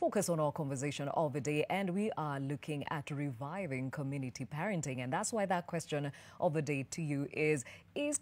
focus on our conversation of the day, and we are looking at reviving community parenting. And that's why that question of the day to you is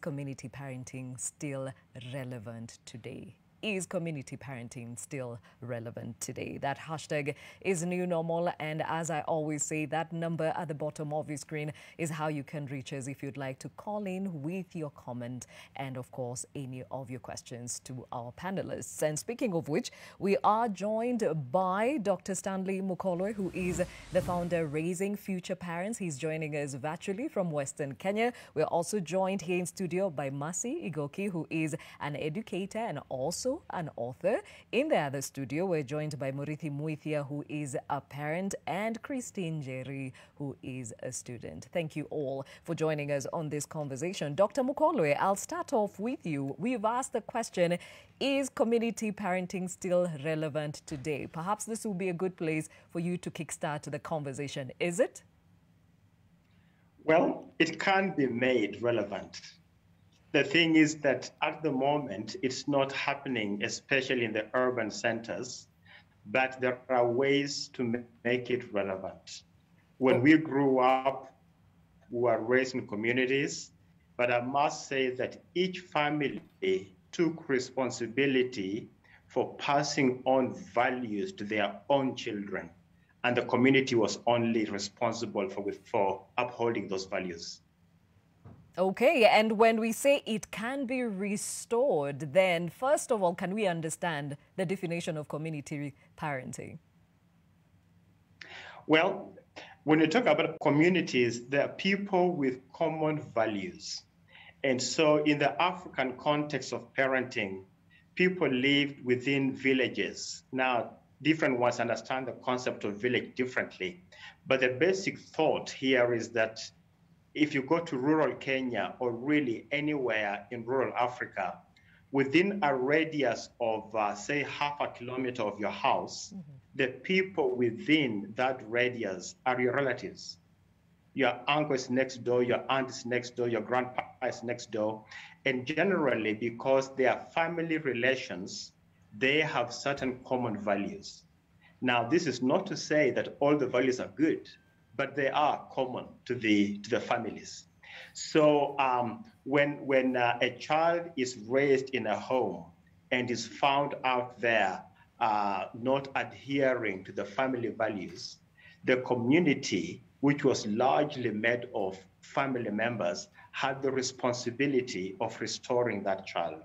community parenting still relevant today? Is community parenting still relevant today? That hashtag is new normal, and as I always say, that number at the bottom of your screen is how you can reach us if you'd like to call in with your comment and of course any of your questions to our panelists. And speaking of which, we are joined by Dr. Stanley Mukolwe, who is the founder Raising Future Parents. He's joining us virtually from Western Kenya. We're also joined here in studio by Mercy Igoki, who is an educator and also an author. In the other studio, we're joined by Murithi Muithia, who is a parent, and Christine Jerry, who is a student. Thank you all for joining us on this conversation. Dr. Mukolwe, I'll start off with you. We've asked the question, is community parenting still relevant today? Perhaps this will be a good place for you to kickstart the conversation. Is it? Well, it can be made relevant. The thing is that at the moment, it's not happening, especially in the urban centers, but there are ways to make it relevant. When we grew up, we were raised in communities, but I must say that each family took responsibility for passing on values to their own children, and the community was only responsible for upholding those values. Okay, and when we say it can be restored, then first of all, can we understand the definition of community parenting? Well, when you talk about communities, there are people with common values. And so in the African context of parenting, people lived within villages. Now, different ones understand the concept of village differently. But the basic thought here is that if you go to rural Kenya or really anywhere in rural Africa, within a radius of, say, half a kilometer of your house, the people within that radius are your relatives. Your uncle is next door, your aunt is next door, your grandpa is next door. And generally, because they are family relations, they have certain common values. Now, this is not to say that all the values are good, but they are common to the families. So when a child is raised in a home and is found out there not adhering to the family values, the community, which was largely made of family members, had the responsibility of restoring that child.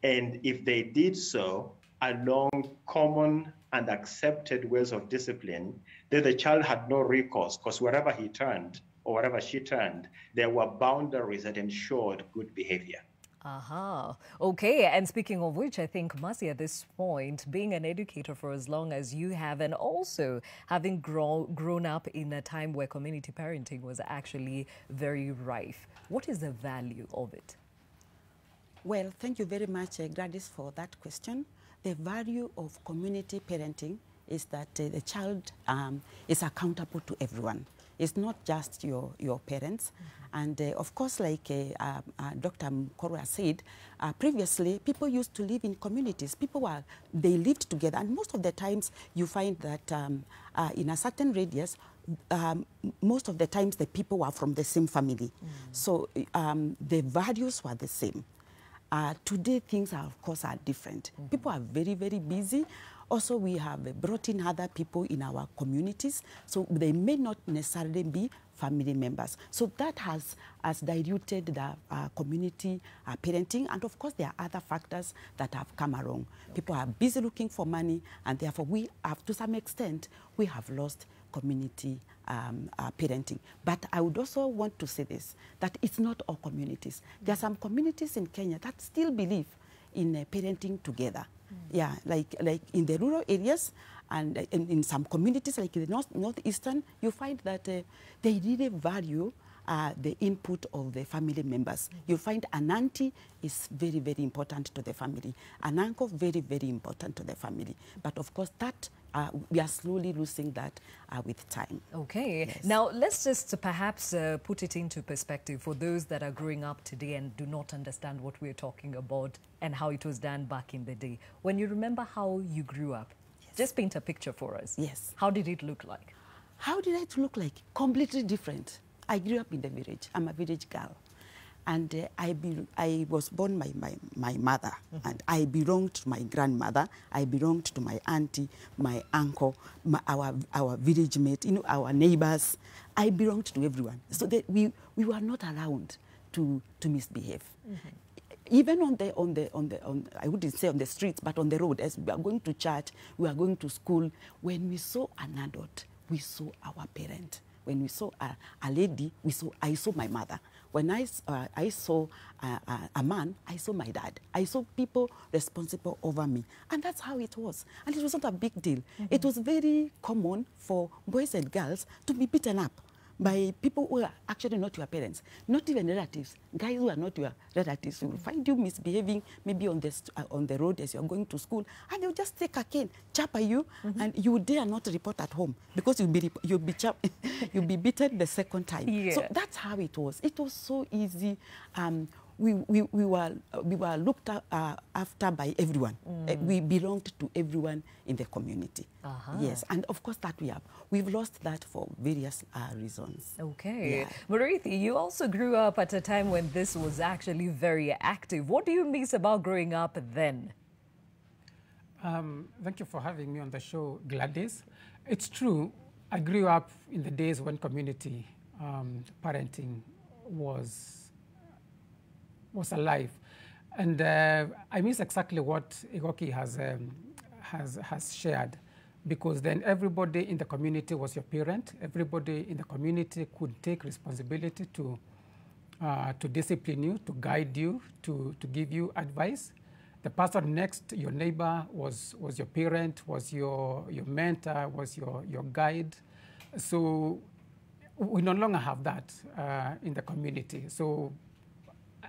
And if they did so along common and accepted ways of discipline, then the child had no recourse, because wherever he turned or wherever she turned, there were boundaries that ensured good behavior. Aha. Okay. And speaking of which, I think, Mercy, at this point, being an educator for as long as you have, and also having grown up in a time where community parenting was actually very rife, what is the value of it? Well, thank you very much, Gladys, for that question. The value of community parenting is that the child is accountable to everyone. It's not just your parents. And of course, like Dr. Mukolwe said, previously people used to live in communities. They lived together. And most of the times you find that in a certain radius, most of the times the people were from the same family. So the values were the same. Today, things are, of course, are different. People are very, very busy. Also, we have brought in other people in our communities, so they may not necessarily be family members. So that has diluted the community parenting. And of course, there are other factors that have come along. People are busy looking for money, and therefore we have, to some extent, we have lost community parenting. But I would also want to say this, that it's not all communities. There are some communities in Kenya that still believe in parenting together. Yeah, like in the rural areas and in some communities like in the northeastern, you find that they really value the input of the family members. You find an auntie is very, very important to the family. An uncle, very, very important to the family. But of course, that we are slowly losing that with time. Okay. Yes. Now, let's just perhaps put it into perspective for those that are growing up today and do not understand what we're talking about and how it was done back in the day. When you remember how you grew up, Just paint a picture for us. Yes. How did it look like? How did it look like? Completely different. I grew up in the village. I'm a village girl. And I was born by my mother. And I belonged to my grandmother. I belonged to my auntie, my uncle, our village mate, you know, our neighbors. I belonged to everyone. So that we were not allowed to misbehave. Even I wouldn't say on the streets, but on the road, as we are going to church, we are going to school. When we saw an adult, we saw our parent. When we saw a lady, I saw my mother. When I saw a man, I saw my dad. I saw people responsible over me. And that's how it was. And it was not a big deal. It was very common for boys and girls to be beaten up by people who are actually not your parents, not even relatives. Guys who are not your relatives will find you misbehaving maybe on the road as you're going to school, and they'll just take a cane, chap at you, and you dare not report at home because you'll be beaten the second time. Yeah. So that's how it was. It was so easy. We were looked after by everyone. We belonged to everyone in the community. Yes, and of course that we've lost that for various reasons. Okay. Yeah. Marithi, you also grew up at a time when this was actually very active. What do you miss about growing up then? Thank you for having me on the show, Gladys. It's true, I grew up in the days when community parenting was alive. And I miss exactly what Igoki has shared, because then everybody in the community was your parent. Everybody in the community could take responsibility to discipline you, to guide you, to give you advice. The person next, your neighbor, was your parent, was your mentor, was your guide. So we no longer have that in the community. So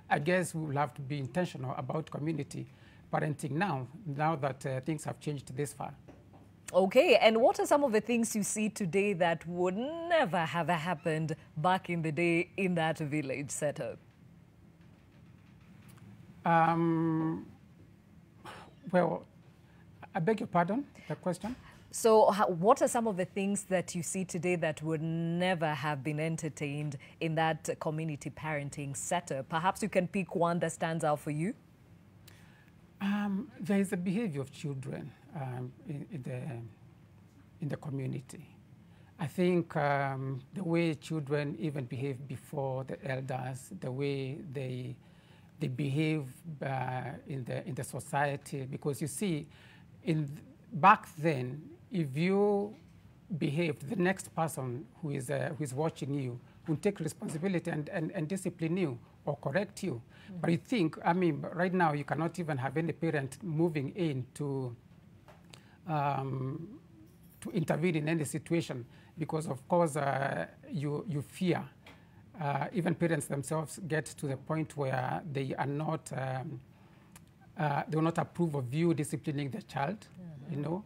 I guess we will have to be intentional about community parenting now that things have changed this far. Okay, and what are some of the things you see today that would never have happened back in the day in that village setup? Well, I beg your pardon, the question? So what are some of the things that you see today that would never have been entertained in that community parenting setup? Perhaps you can pick one that stands out for you. There is a behavior of children in the community. I think the way children even behave before the elders, the way they behave in the society, because you see, back then, if you behaved, the next person who is watching you will take responsibility and discipline you or correct you. But I think, I mean, right now you cannot even have any parent moving in to intervene in any situation, because of course you fear. Even parents themselves get to the point where they are not, they will not approve of you disciplining the child, you know.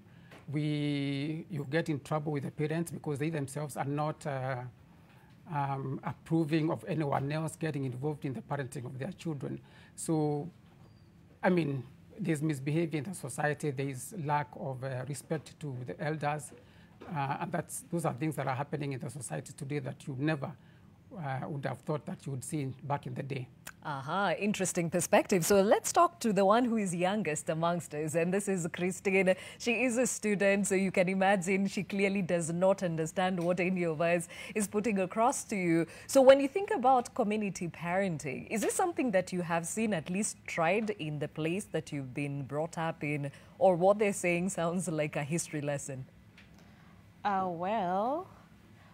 You get in trouble with the parents because they themselves are not approving of anyone else getting involved in the parenting of their children. So, I mean, there's misbehavior in the society, there's lack of respect to the elders, and those are things that are happening in the society today that you never would have thought that you would see back in the day. Interesting perspective. So let's talk to the one who is youngest amongst us, and this is Christine. She is a student, so you can imagine she clearly does not understand what any of us is putting across to you. So when you think about community parenting, is this something that you have seen, at least tried in the place that you've been brought up in, or what they're saying sounds like a history lesson? Well,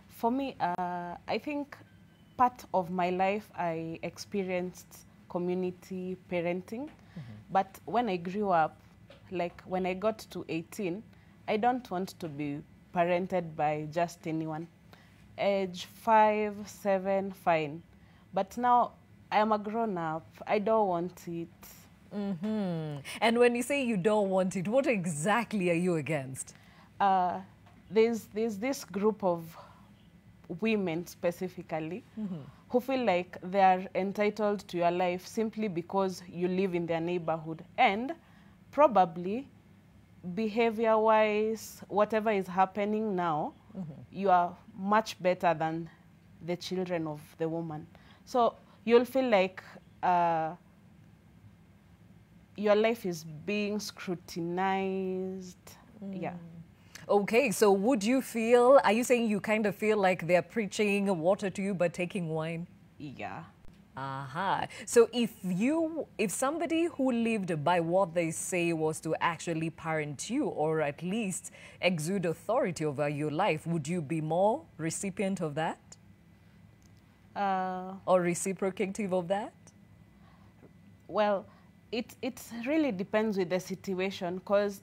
for me, I think part of my life I experienced community parenting, but when I grew up, like when I got to 18, I don't want to be parented by just anyone. Age 5, 7, fine. But now I am a grown-up, I don't want it. And when you say you don't want it, what exactly are you against? There's this group of women specifically who feel like they are entitled to your life simply because you live in their neighborhood, and probably behavior-wise, whatever is happening now, you are much better than the children of the woman. So you'll feel like your life is being scrutinized. Yeah. Okay, so would you feel, are you saying you kind of feel like they're preaching water to you but taking wine? Yeah. Aha. So if somebody who lived by what they say was to actually parent you or at least exude authority over your life, would you be more recipient of that? Or reciprocative of that? Well, it really depends with the situation, because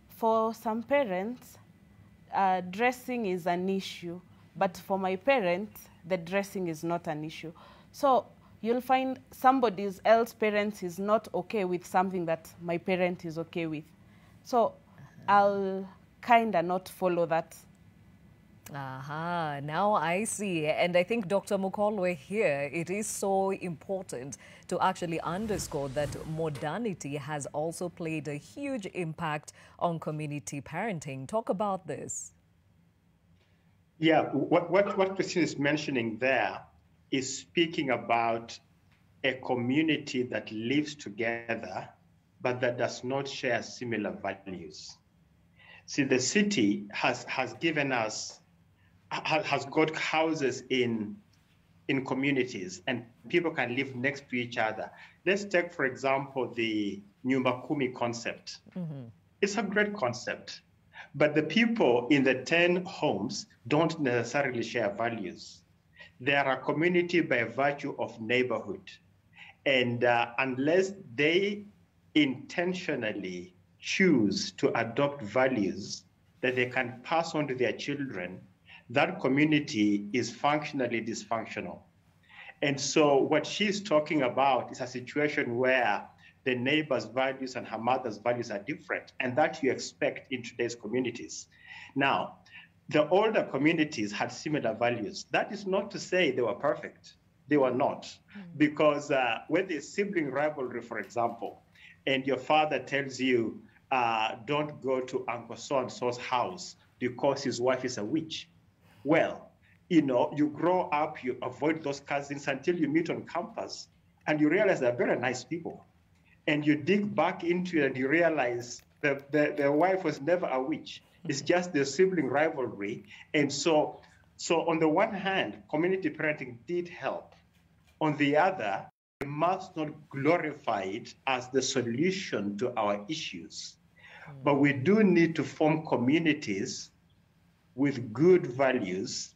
for some parents, dressing is an issue, but for my parents, the dressing is not an issue. So you'll find somebody else's parents is not okay with something that my parent is okay with. So I'll kind of not follow that. Aha, now I see. And I think Dr. Mukolwe here, it is so important to actually underscore that modernity has also played a huge impact on community parenting. Talk about this. Yeah, what Christine is mentioning there is speaking about a community that lives together, but that does not share similar values. See, the city has given us, has got houses in communities, and people can live next to each other. Let's take, for example, the Nyumba Kumi concept. It's a great concept, but the people in the 10 homes don't necessarily share values. They are a community by virtue of neighborhood. And unless they intentionally choose to adopt values that they can pass on to their children, that community is functionally dysfunctional. And so what she's talking about is a situation where the neighbor's values and her mother's values are different, and that you expect in today's communities. Now, the older communities had similar values. That is not to say they were perfect. They were not. Because when there's sibling rivalry, for example, and your father tells you, don't go to Uncle so-and-so's house because his wife is a witch. Well, you know, you grow up, you avoid those cousins until you meet on campus, and you realize they're very nice people. And you dig back into it and you realize that the wife was never a witch. It's just the sibling rivalry. And so on the one hand, community parenting did help. On the other, we must not glorify it as the solution to our issues. But we do need to form communities with good values,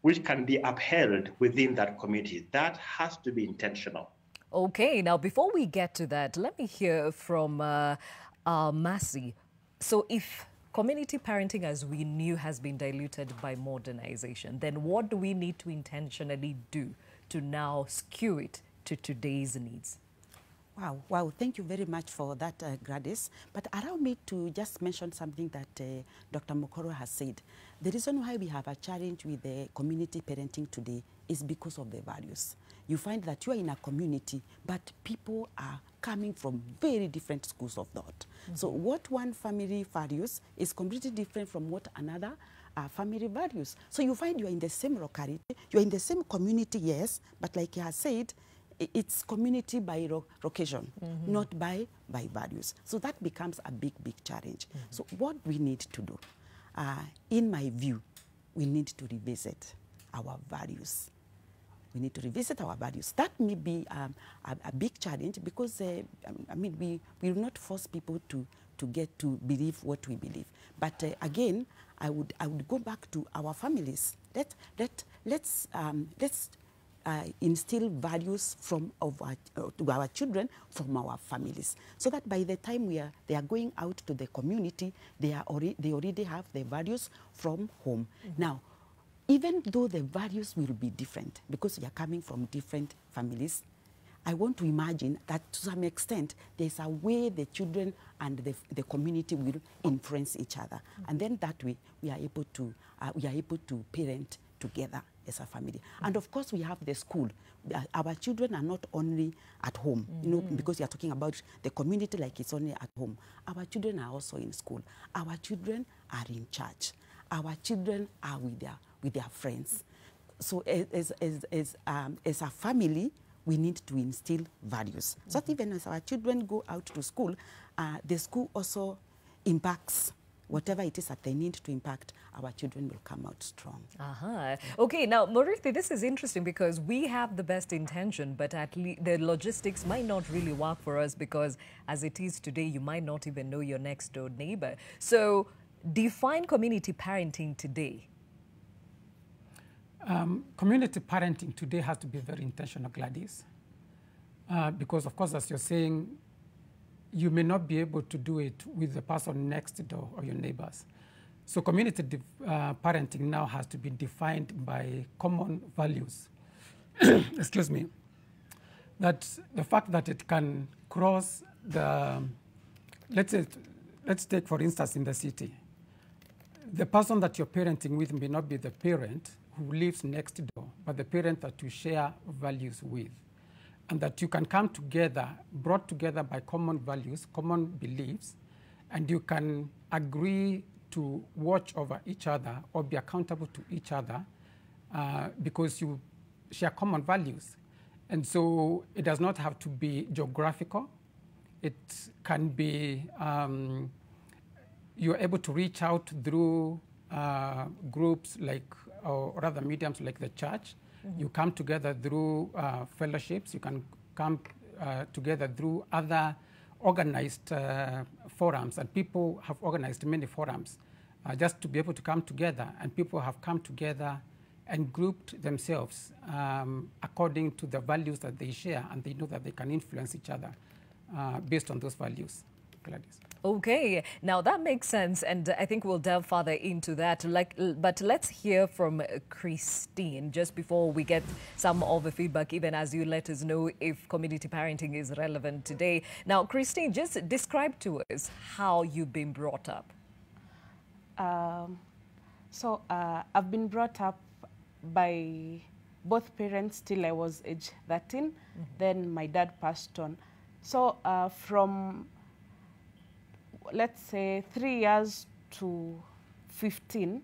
which can be upheld within that community. That has to be intentional. Okay, now before we get to that, let me hear from Mercy. So if community parenting as we knew has been diluted by modernization, then what do we need to intentionally do to now skew it to today's needs? Wow, thank you very much for that, Gladys. But allow me to just mention something that Dr. Mokoro has said. The reason why we have a challenge with the community parenting today is because of the values. You find that you are in a community, but people are coming from very different schools of thought. So what one family values is completely different from what another family values. So you find you're in the same locality, you're in the same community, yes, but like he has said, it's community by location, not by values. So that becomes a big challenge. So what we need to do, in my view, we need to revisit our values. We need to revisit our values. That may be a big challenge because, I mean, we will not force people to get to believe what we believe. But again, I would go back to our families. Let's instill values to our children from our families, so that by the time they are going out to the community, they already have the values from home. Now, even though the values will be different because we are coming from different families, I want to imagine that to some extent there's a way the children and the community will influence each other, and then that way we are able to parent together as a family. And of course, we have the school. Our children are not only at home, you know, because you are talking about the community like it's only at home. Our children are also in school. Our children are in church. Our children are with their friends. So as a family, we need to instill values. So that even as our children go out to school, the school also impacts whatever it is that they need to impact. Our children will come out strong. Okay, now, Murithi, this is interesting because we have the best intention, but at least the logistics might not really work for us because as it is today, you might not even know your next door neighbor. So define community parenting today. Community parenting today has to be very intentional, Gladys, because, of course, as you're saying, you may not be able to do it with the person next door or your neighbors. So community parenting now has to be defined by common values. Excuse me. That the fact that it can cross the, let's take, for instance, in the city. The person that you're parenting with may not be the parent who lives next door, but the parent that you share values with. And that you can come together, brought together by common values, common beliefs, and you can agree to watch over each other or be accountable to each other because you share common values. And so it does not have to be geographical. It can be, you're able to reach out through groups like, or rather mediums like the church. You come together through fellowships. You can come together through other organized forums, and people have organized many forums just to be able to come together, and people have come together and grouped themselves according to the values that they share, and they know that they can influence each other based on those values. Gladys. Okay, now that makes sense, and I think we'll delve further into that. But let's hear from Christine just before we get some of the feedback, even as you let us know if community parenting is relevant today. Now, Christine, just describe to us how you've been brought up. I've been brought up by both parents till I was age 13. Then my dad passed on. So from, let's say, 3 years to 15,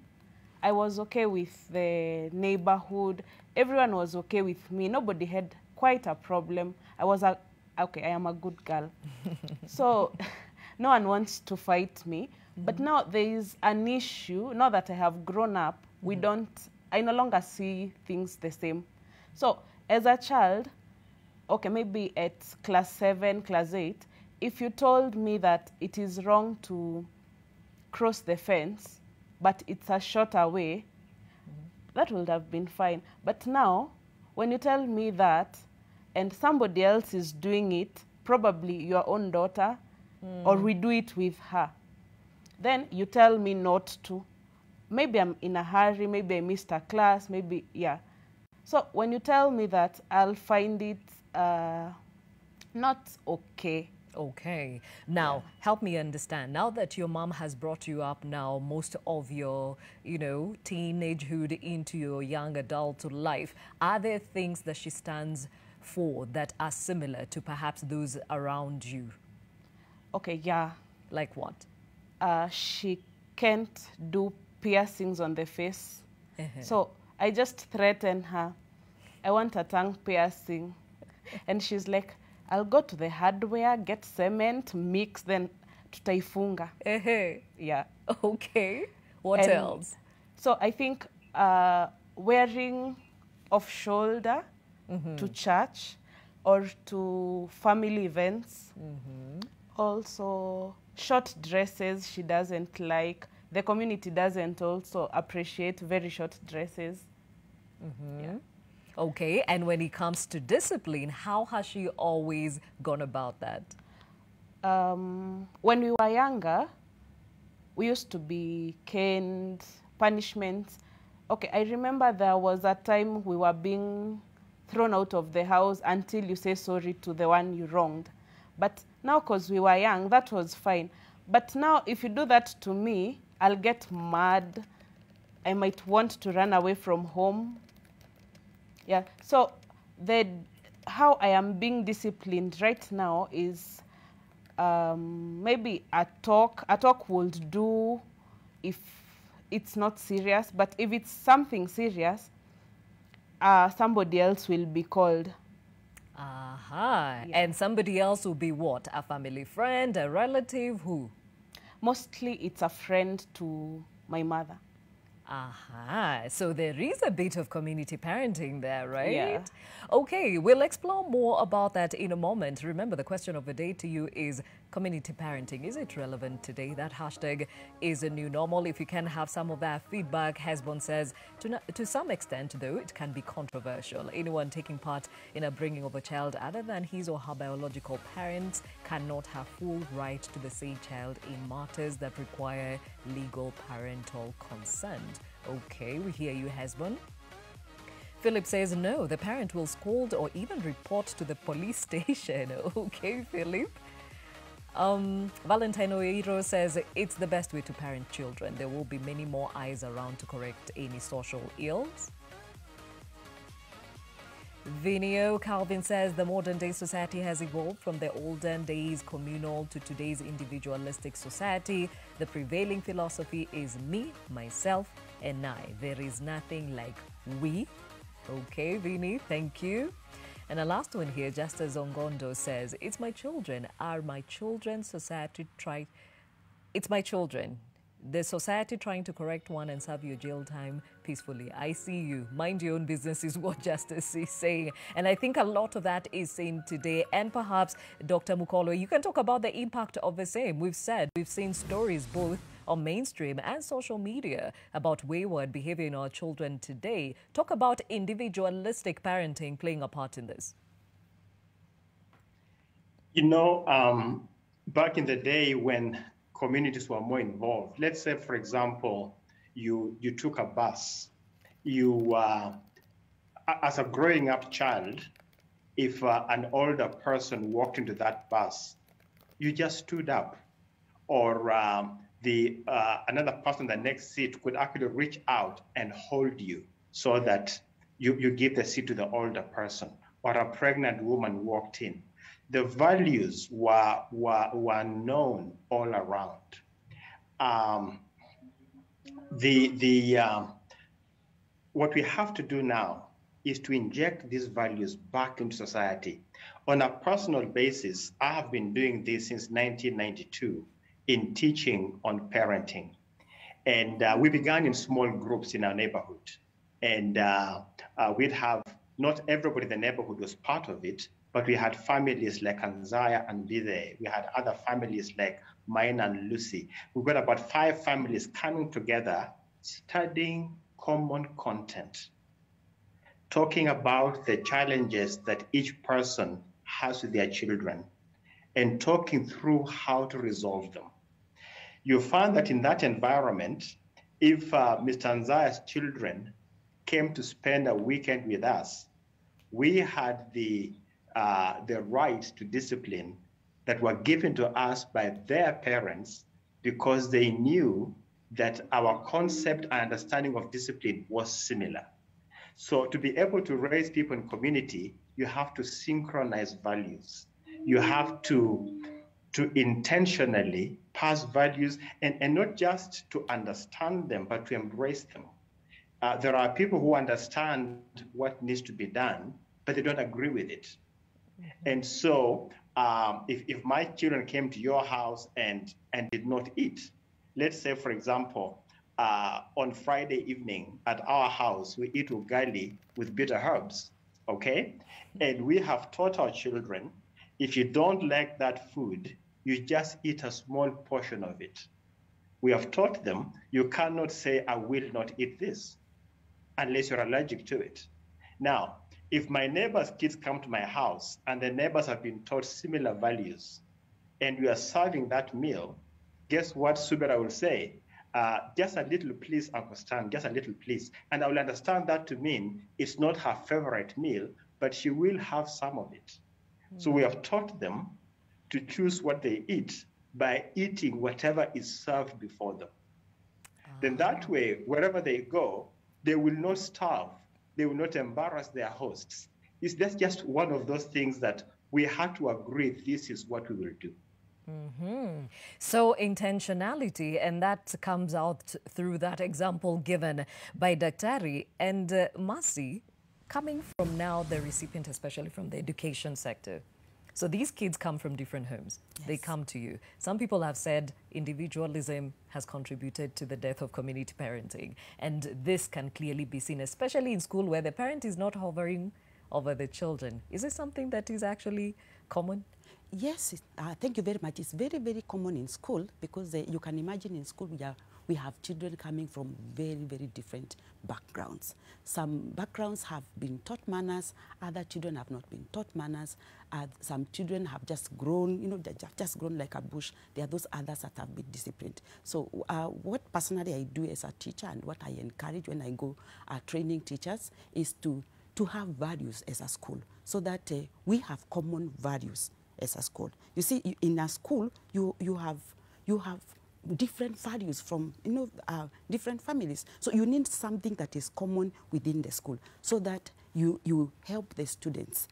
I was okay with the neighborhood. Everyone was okay with me. Nobody had quite a problem. I was okay, I am a good girl. So no one wants to fight me. But now there is an issue. Now that I have grown up, I no longer see things the same. So as a child, okay, maybe at class 7, class 8, if you told me that it is wrong to cross the fence, but it's a shorter way, that would have been fine. But now, when you tell me that, and somebody else is doing it, probably your own daughter, or we do it with her, then you tell me not to. Maybe I'm in a hurry, maybe I missed a class, maybe, yeah. So when you tell me that, I'll find it not okay. Okay. Now, help me understand. Now that your mom has brought you up now, most of your, teenagehood into your young adult life, are there things that she stands for that are similar to perhaps those around you? Okay, yeah. Like what? She can't do piercings on the face. So I just threatened her, I want a tongue piercing. And she's like, I'll go to the hardware, get cement, mix, then tutaifunga. Yeah. Okay. What else? So I think wearing off shoulder to church or to family events. Also, short dresses she doesn't like. The community doesn't also appreciate very short dresses. Yeah. Okay, and when it comes to discipline, how has she always gone about that? When we were younger, we used to be caned, punishments. Okay, I remember there was a time we were being thrown out of the house until you say sorry to the one you wronged. But now, because we were young, that was fine. But now, if you do that to me, I'll get mad. I might want to run away from home. Yeah, so how I am being disciplined right now is maybe a talk would do if it's not serious, but if it's something serious, somebody else will be called. Aha. Yeah. And somebody else will be what? A family friend, a relative, who? Mostly it's a friend to my mother. Aha, so there is a bit of community parenting there, right? Yeah. Okay, we'll explore more about that in a moment. Remember, the question of the day to you is community parenting. Is it relevant today? That hashtag is a new normal. If you can have some of that feedback, Hesbon says, to some extent, though, it can be controversial. Anyone taking part in a bringing of a child other than his or her biological parents cannot have full right to the same child in matters that require legal parental consent. Okay, we hear you, Hesbon. Philip says, no, the parent will scold or even report to the police station. Okay, Philip. Valentino Oiro says, it's the best way to parent children. There will be many more eyes around to correct any social ills. Vinio Calvin says, the modern day society has evolved from the olden days communal to today's individualistic society. The prevailing philosophy is me, myself, and I. There is nothing like we. Okay, Vini, thank you. And the last one here, Justice Ongondo says, it's my children. Are my children society try? It's my children. The society trying to correct one and serve your jail time peacefully. I see you. Mind your own business is what Justice is saying. And I think a lot of that is seen today. And perhaps, Dr. Mukolo, you can talk about the impact of the same. We've seen stories both on mainstream and social media about wayward behavior in our children today. Talk about individualistic parenting playing a part in this. You know, back in the day when communities were more involved, let's say, for example, you took a bus. As a growing up child, if an older person walked into that bus, you just stood up, or another person in the next seat could actually reach out and hold you so that you give the seat to the older person, or a pregnant woman walked in. The values were known all around. What we have to do now is to inject these values back into society. On a personal basis, I have been doing this since 1992 in teaching on parenting. And we began in small groups in our neighborhood. And we'd have, not everybody in the neighborhood was part of it, but we had families like Anzaya and Bide. We had other families like mine and Lucy. We've got about 5 families coming together, studying common content, talking about the challenges that each person has with their children, and talking through how to resolve them. You find that in that environment, if Mr. Anzaya's children came to spend a weekend with us, we had the right to discipline that were given to us by their parents, because they knew that our concept and understanding of discipline was similar. So to be able to raise people in community, you have to synchronize values. You have to intentionally pass values, and not just to understand them, but to embrace them. There are people who understand what needs to be done, but they don't agree with it. And so if my children came to your house and did not eat, let's say, for example, on Friday evening at our house, we eat ugali with bitter herbs, okay? And we have taught our children, if you don't like that food, you just eat a small portion of it. We have taught them, you cannot say, I will not eat this unless you're allergic to it. Now, if my neighbor's kids come to my house and the neighbors have been taught similar values, and we are serving that meal, guess what Subera will say? Just a little, please, Uncle Stan, just a little, please. And I will understand that to mean it's not her favorite meal, but she will have some of it. So we have taught them to choose what they eat by eating whatever is served before them. then that way, wherever they go, they will not starve. They will not embarrass their hosts. That's just one of those things that we have to agree this is what we will do. So intentionality, and that comes out through that example given by Daktari and Mercy, coming from now the recipient, especially from the education sector. So these kids come from different homes. Yes. They come to you. Some people have said individualism has contributed to the death of community parenting. And this can clearly be seen, especially in school where the parent is not hovering over the children. Is this something that is actually common? Yes, thank you very much. It's very, very common in school because you can imagine in school we have children coming from very, very different backgrounds. Some backgrounds have been taught manners, other children have not been taught manners. Some children have just grown, they have just grown like a bush. There are those others that have been disciplined. So what personally I do as a teacher and what I encourage when I go training teachers is to have values as a school so that we have common values as a school. You see, in a school, you have different values from different families. So you need something that is common within the school so that you help the students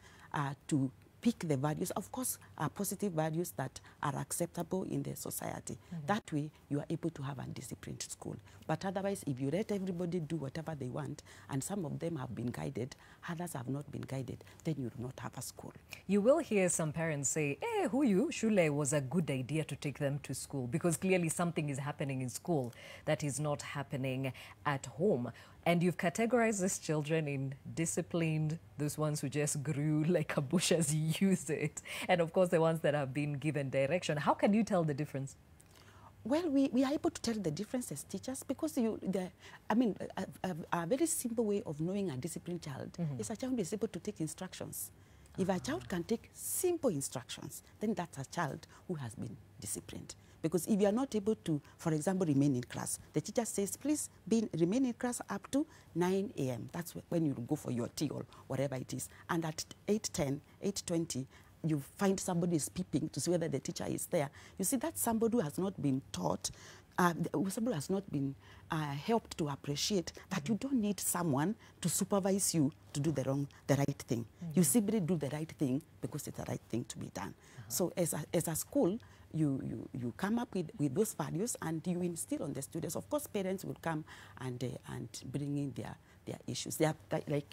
to pick the values, of course, positive values that are acceptable in the society. That way, you are able to have a disciplined school. But otherwise, if you let everybody do whatever they want, and some of them have been guided, others have not been guided, then you do not have a school. You will hear some parents say, hey, Shule was a good idea to take them to school, because clearly something is happening in school that is not happening at home. And you've categorized these children in disciplined, those ones who just grew like a bush as you use it, and of course the ones that have been given direction. How can you tell the difference? Well, we are able to tell the difference as teachers because a very simple way of knowing a disciplined child is a child is able to take instructions. If a child can take simple instructions, then that's a child who has been disciplined. Because if you are not able to, for example, remain in class, the teacher says, please remain in class up to 9 a.m. That's when you go for your tea or whatever it is. And at 8:10, 8:20, you find somebody is peeping to see whether the teacher is there. You see, that's somebody who has not been taught, somebody has not been helped to appreciate that you don't need someone to supervise you to do the right thing. You simply do the right thing because it's the right thing to be done. So as a school, you come up with those values and you instill on the students. Of course, parents will come and bring in their issues. They are like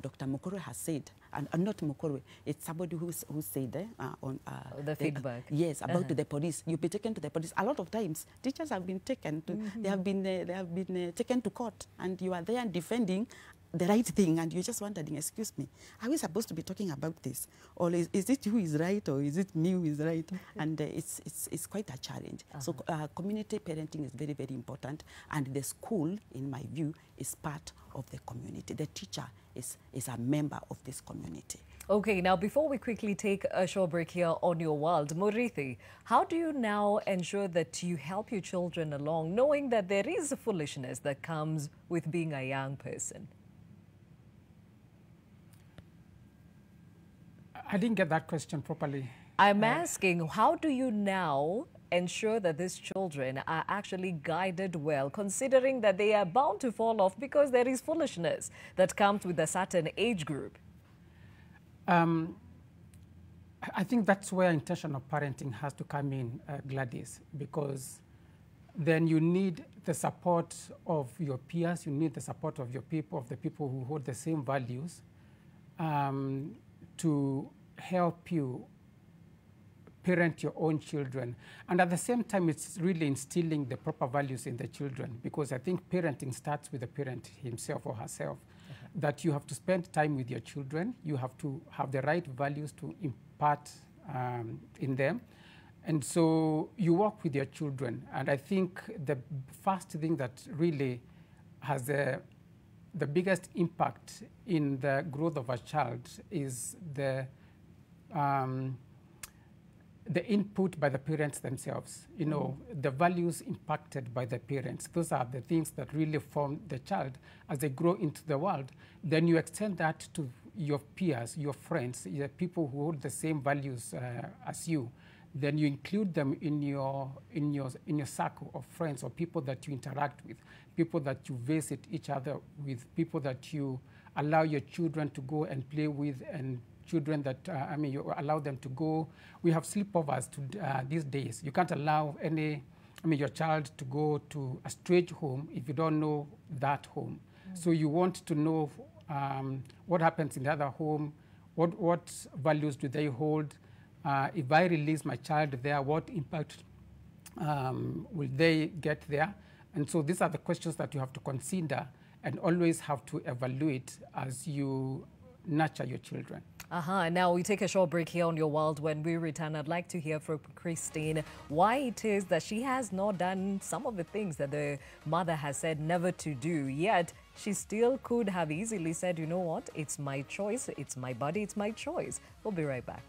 Dr. Mokoro has said, and not Mokoro, it's somebody who said on the feedback. Yes, about the police. You'll be taken to the police. A lot of times, teachers have been taken to. They have been taken to court, and you are there defending the right thing, and you're just wondering, excuse me, are we supposed to be talking about this? Or is it who is right, or is it me who is right? And it's quite a challenge. So community parenting is very, very important, and the school, in my view, is part of the community. The teacher is a member of this community. Okay, now before we quickly take a short break here on Your World, Murithi, how do you now ensure that you help your children along, knowing that there is a foolishness that comes with being a young person? I didn't get that question properly. I'm asking, how do you now ensure that these children are actually guided well, considering that they are bound to fall off because there is foolishness that comes with a certain age group? I think that's where intentional parenting has to come in, Gladys, because then you need the support of your peers, you need the support of your people, of the people who hold the same values, to help you parent your own children. And at the same time, it's really instilling the proper values in the children, because I think parenting starts with the parent himself or herself, that you have to spend time with your children, you have to have the right values to impart in them. And so you work with your children. And I think the first thing that really has the biggest impact in the growth of a child is the input by the parents themselves. You know, the values impacted by the parents. Those are the things that really form the child as they grow into the world. Then you extend that to your peers, your friends, your people who hold the same values as you. then you include them in your circle of friends or people that you interact with, people that you visit each other with, people that you allow your children to go and play with, and children that, you allow them to go. We have sleepovers these days. You can't allow your child to go to a strange home if you don't know that home. So you want to know what happens in the other home, what values do they hold. If I release my child there, what impact will they get there? And so these are the questions that you have to consider and always have to evaluate as you nurture your children. Now we take a short break here on Your World. When we return, I'd like to hear from Christine why it is that she has not done some of the things that the mother has said never to do, yet she still could have easily said, you know what, it's my choice, it's my body, it's my choice. We'll be right back.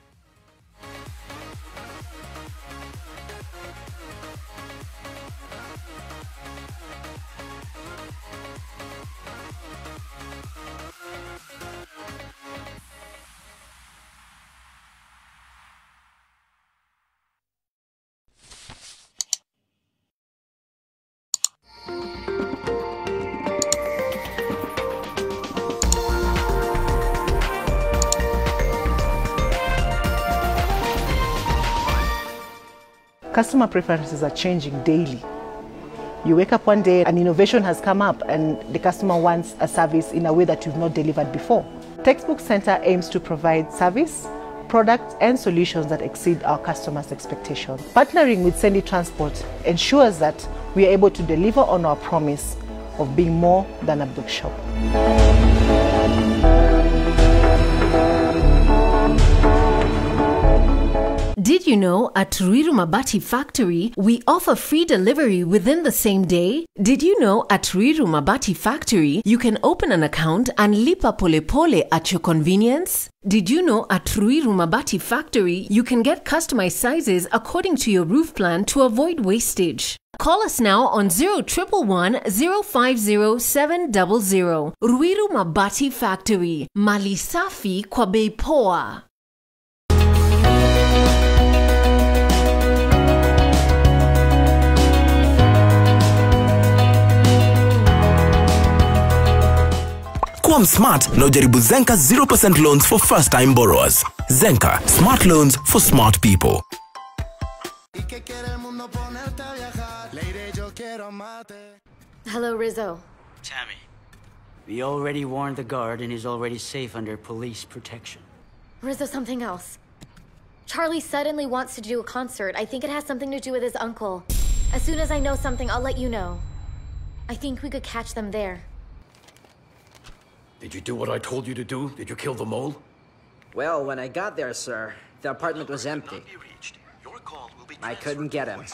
Customer preferences are changing daily. You wake up one day, an innovation has come up and the customer wants a service in a way that you've not delivered before. Textbook Center aims to provide service, products and solutions that exceed our customers' expectations. Partnering with Sendi Transport ensures that we are able to deliver on our promise of being more than a bookshop. Did you know at Ruiru Mabati Factory, we offer free delivery within the same day? Did you know at Ruiru Mabati Factory, you can open an account and lipa pole pole at your convenience? Did you know at Ruiru Mabati Factory, you can get customized sizes according to your roof plan to avoid wastage? Call us now on 0111 050 700. Ruiru Mabati Factory, mali safi kwa bei poa. Kuwa smart na ujaribu Zenka 0% loans for first-time borrowers. Zenka, smart loans for smart people. Hello, Rizzo. Tammy, we already warned the guard and he's already safe under police protection. Rizzo, something else. Charlie suddenly wants to do a concert. I think it has something to do with his uncle. As soon as I know something, I'll let you know. I think we could catch them there. Did you do what I told you to do? Did you kill the mole? Well, when I got there, sir, the apartment was empty. I couldn't get him.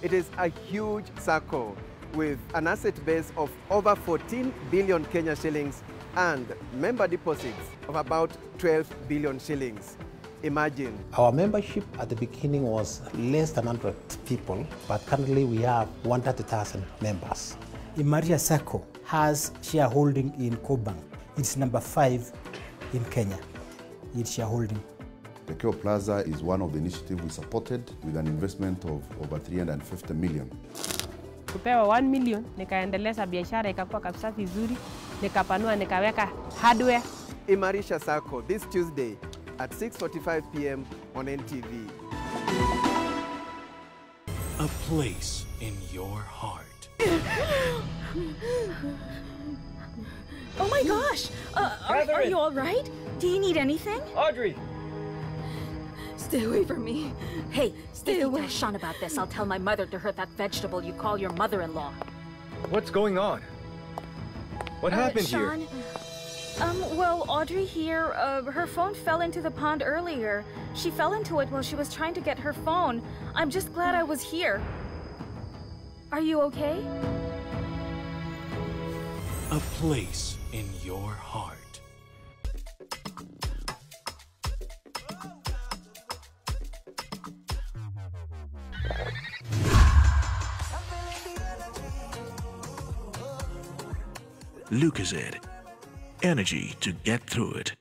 It is a huge circle with an asset base of over 14 billion Kenya shillings and member deposits of about 12 billion shillings. Imagine. Our membership at the beginning was less than 100 people, but currently we have 130,000 members. Imaria Sacco has shareholding in Cobank. It's number 5 in Kenya, its shareholding. The Keo Plaza is one of the initiatives we supported with an investment of over 350 million. Kupewa 1 million, nikaendeleza biashara ikakuwa kabisa vizuri, nikapanua nikaweka hardware. Imarisha Sacco this Tuesday at 6:45 p.m. on NTV. A place in your heart. Oh my gosh! Are you all right? Do you need anything? Audrey! Stay away from me. Hey, stay away. If you tell Sean about this, I'll tell my mother to hurt that vegetable you call your mother-in-law. What's going on? What happened Sean, here? Well, Audrey here, her phone fell into the pond earlier. She fell into it while she was trying to get her phone. I'm just glad I was here. Are you okay? A place in your heart. Lucozade, energy to get through it.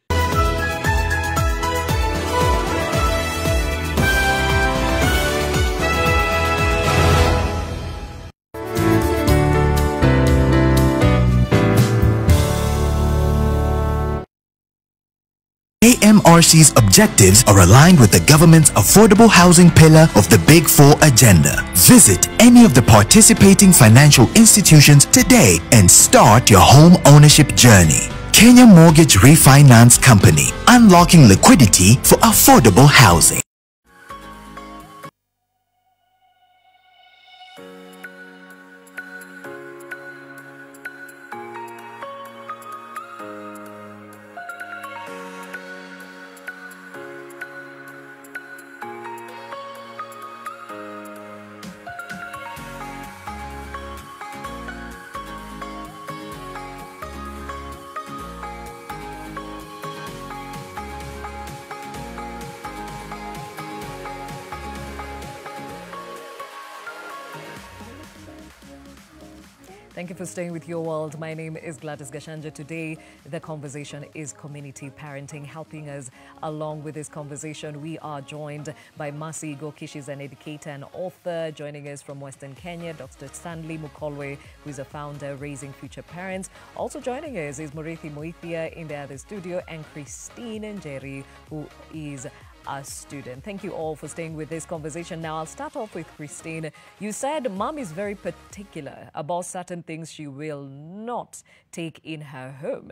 AMRC's objectives are aligned with the government's affordable housing pillar of the Big Four agenda. Visit any of the participating financial institutions today and start your home ownership journey. Kenya Mortgage Refinance Company, unlocking liquidity for affordable housing. Thank you for staying with Your World. My name is Gladys Gachanja. Today, the conversation is community parenting. Helping us along with this conversation, we are joined by Mercy Goki. She's an educator and author. Joining us from Western Kenya, Dr. Stanley Mukolwe, who is a founder, Raising Future Parents. Also joining us is Murithi Moithia in the other studio, and Christine Njeri, who is a student. Thank you all for staying with this conversation. Now, I'll start off with Christine. You said mom is very particular about certain things she will not take in her home.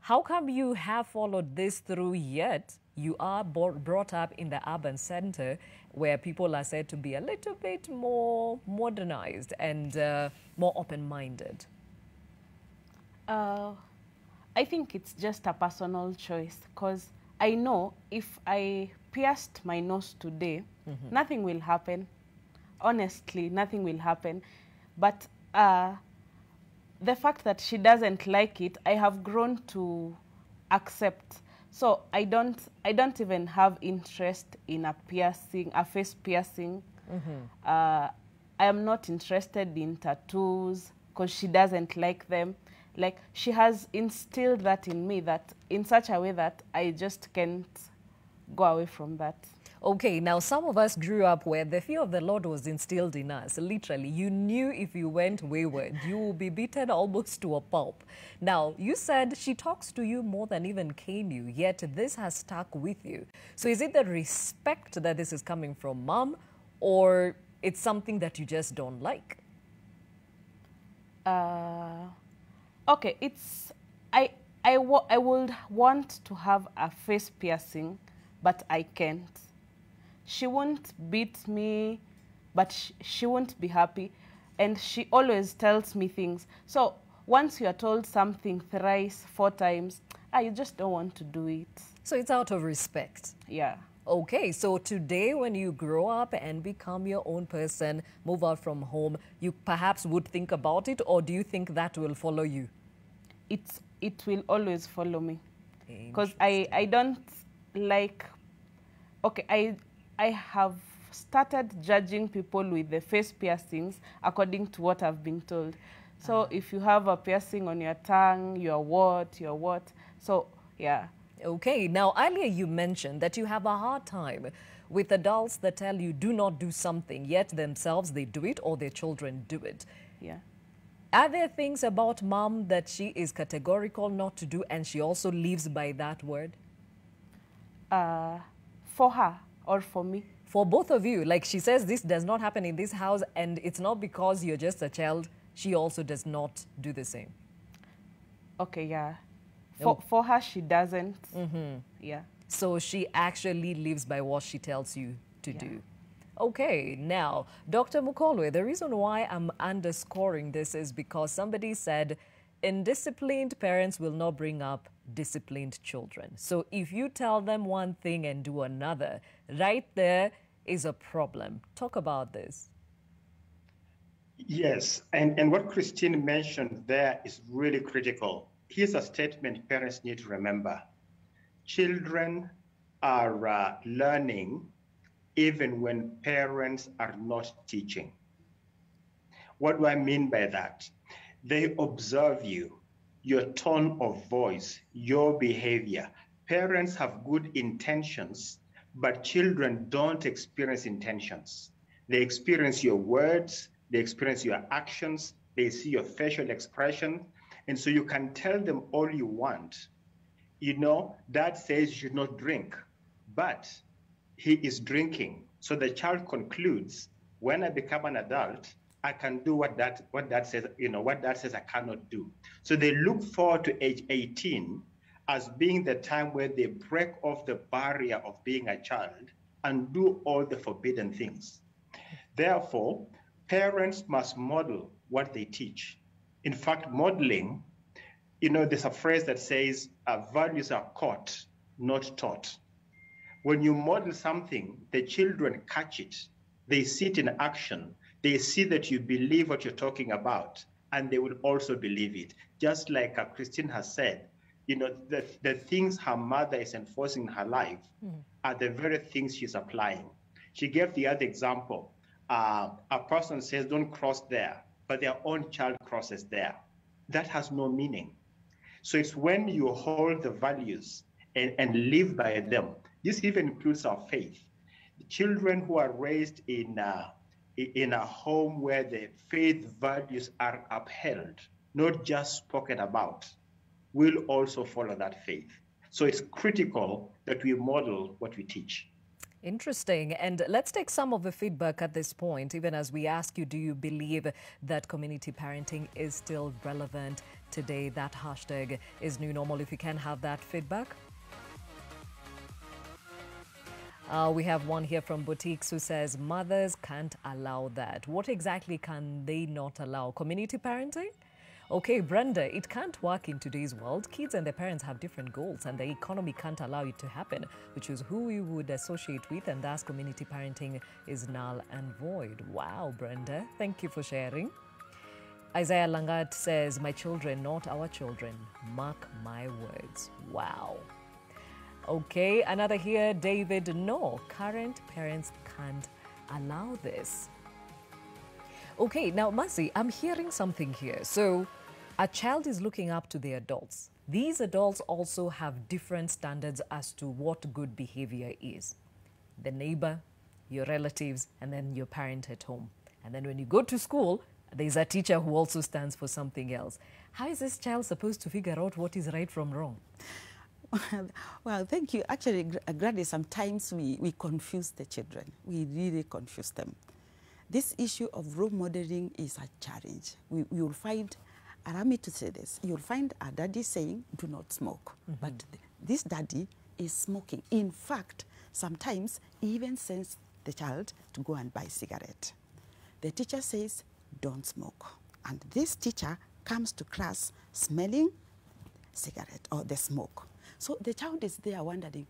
How come you have followed this through, yet you are brought up in the urban center where people are said to be a little bit more modernized and more open-minded? I think it's just a personal choice, because I know if I pierced my nose today, nothing will happen. Honestly, nothing will happen. But the fact that she doesn't like it, I have grown to accept. So I don't even have interest in a piercing, a face piercing. I am not interested in tattoos because she doesn't like them. Like, she has instilled that in me, that in such a way that I just can't go away from that. Okay, now some of us grew up where the fear of the Lord was instilled in us. Literally, you knew if you went wayward, you will be beaten almost to a pulp. Now, you said she talks to you more than even cane you, yet this has stuck with you. So is it the respect that this is coming from mom, or it's something that you just don't like? Okay, it's I would want to have a face piercing, but I can't. She won't beat me, but she won't be happy, and she always tells me things. So once you are told something thrice, 4 times, you just don't want to do it. So it's out of respect. Yeah. Okay, so today when you grow up and become your own person, move out from home, you perhaps would think about it, or do you think that will follow you? It will always follow me, because I don't like. Okay, I have started judging people with the face piercings according to what I've been told. So if you have a piercing on your tongue, you're what, you're what. So yeah. Okay, now earlier you mentioned that you have a hard time with adults that tell you do not do something, yet themselves they do it or their children do it. Yeah. Are there things about mom that she is categorical not to do and she also lives by that word? For her or for me? For both of you. Like, she says this does not happen in this house, and it's not because you're just a child. She also does not do the same. Okay, yeah. For her, she doesn't. Yeah. So she actually lives by what she tells you to do. Okay, now, Dr. Mukolwe, the reason why I'm underscoring this is because somebody said indisciplined parents will not bring up disciplined children. So if you tell them one thing and do another, right there is a problem. Talk about this. Yes, and what Christine mentioned there is really critical. Here's a statement parents need to remember. Children are learning even when parents are not teaching. What do I mean by that? They observe you. your tone of voice, your behavior. Parents have good intentions, but children don't experience intentions. They experience your words, they experience your actions, they see your facial expression. And so you can tell them all you want. You know, dad says you should not drink, but he is drinking. So the child concludes, when I become an adult, I can do what dad says, you know, what dad says I cannot do. So they look forward to age 18 as being the time where they break off the barrier of being a child and do all the forbidden things. Therefore, parents must model what they teach. In fact, modeling, you know, there's a phrase that says, values are caught, not taught. When you model something, the children catch it. They see it in action. They see that you believe what you're talking about, and they will also believe it. Just like Christine has said, you know, the things her mother is enforcing in her life are the very things she's applying. She gave the other example. A person says, don't cross there, but their own child crosses there. That has no meaning. So it's when you hold the values and live by them. This even includes our faith. Children who are raised in a home where the faith values are upheld, not just spoken about, will also follow that faith. So it's critical that we model what we teach. Interesting. And let's take some of the feedback at this point, even as we ask you, do you believe that community parenting is still relevant today? That hashtag is new normal. If you can have that feedback. We have one here from Boutiques who says, mothers can't allow that. What exactly can they not allow? Community parenting? Okay, Brenda, it can't work in today's world. Kids and their parents have different goals and the economy can't allow it to happen, which is who we would associate with, and thus community parenting is null and void. Wow, Brenda, thank you for sharing. Isaiah Langat says, my children, not our children. Mark my words. Wow. Okay, another here, David, no, current parents can't allow this. Okay, now, Mercy, I'm hearing something here. So, a child is looking up to the adults. These adults also have different standards as to what good behavior is. The neighbor, your relatives, and then your parent at home. And then when you go to school, there's a teacher who also stands for something else. How is this child supposed to figure out what is right from wrong? Well, thank you. Actually, Gladys, sometimes we confuse the children. We really confuse them. This issue of role modeling is a challenge. We will find, allow me to say this, you'll find a daddy saying, do not smoke. But this daddy is smoking. In fact, sometimes he even sends the child to go and buy a cigarette. The teacher says, don't smoke. And this teacher comes to class smelling cigarette or the smoke. So the child is there wondering,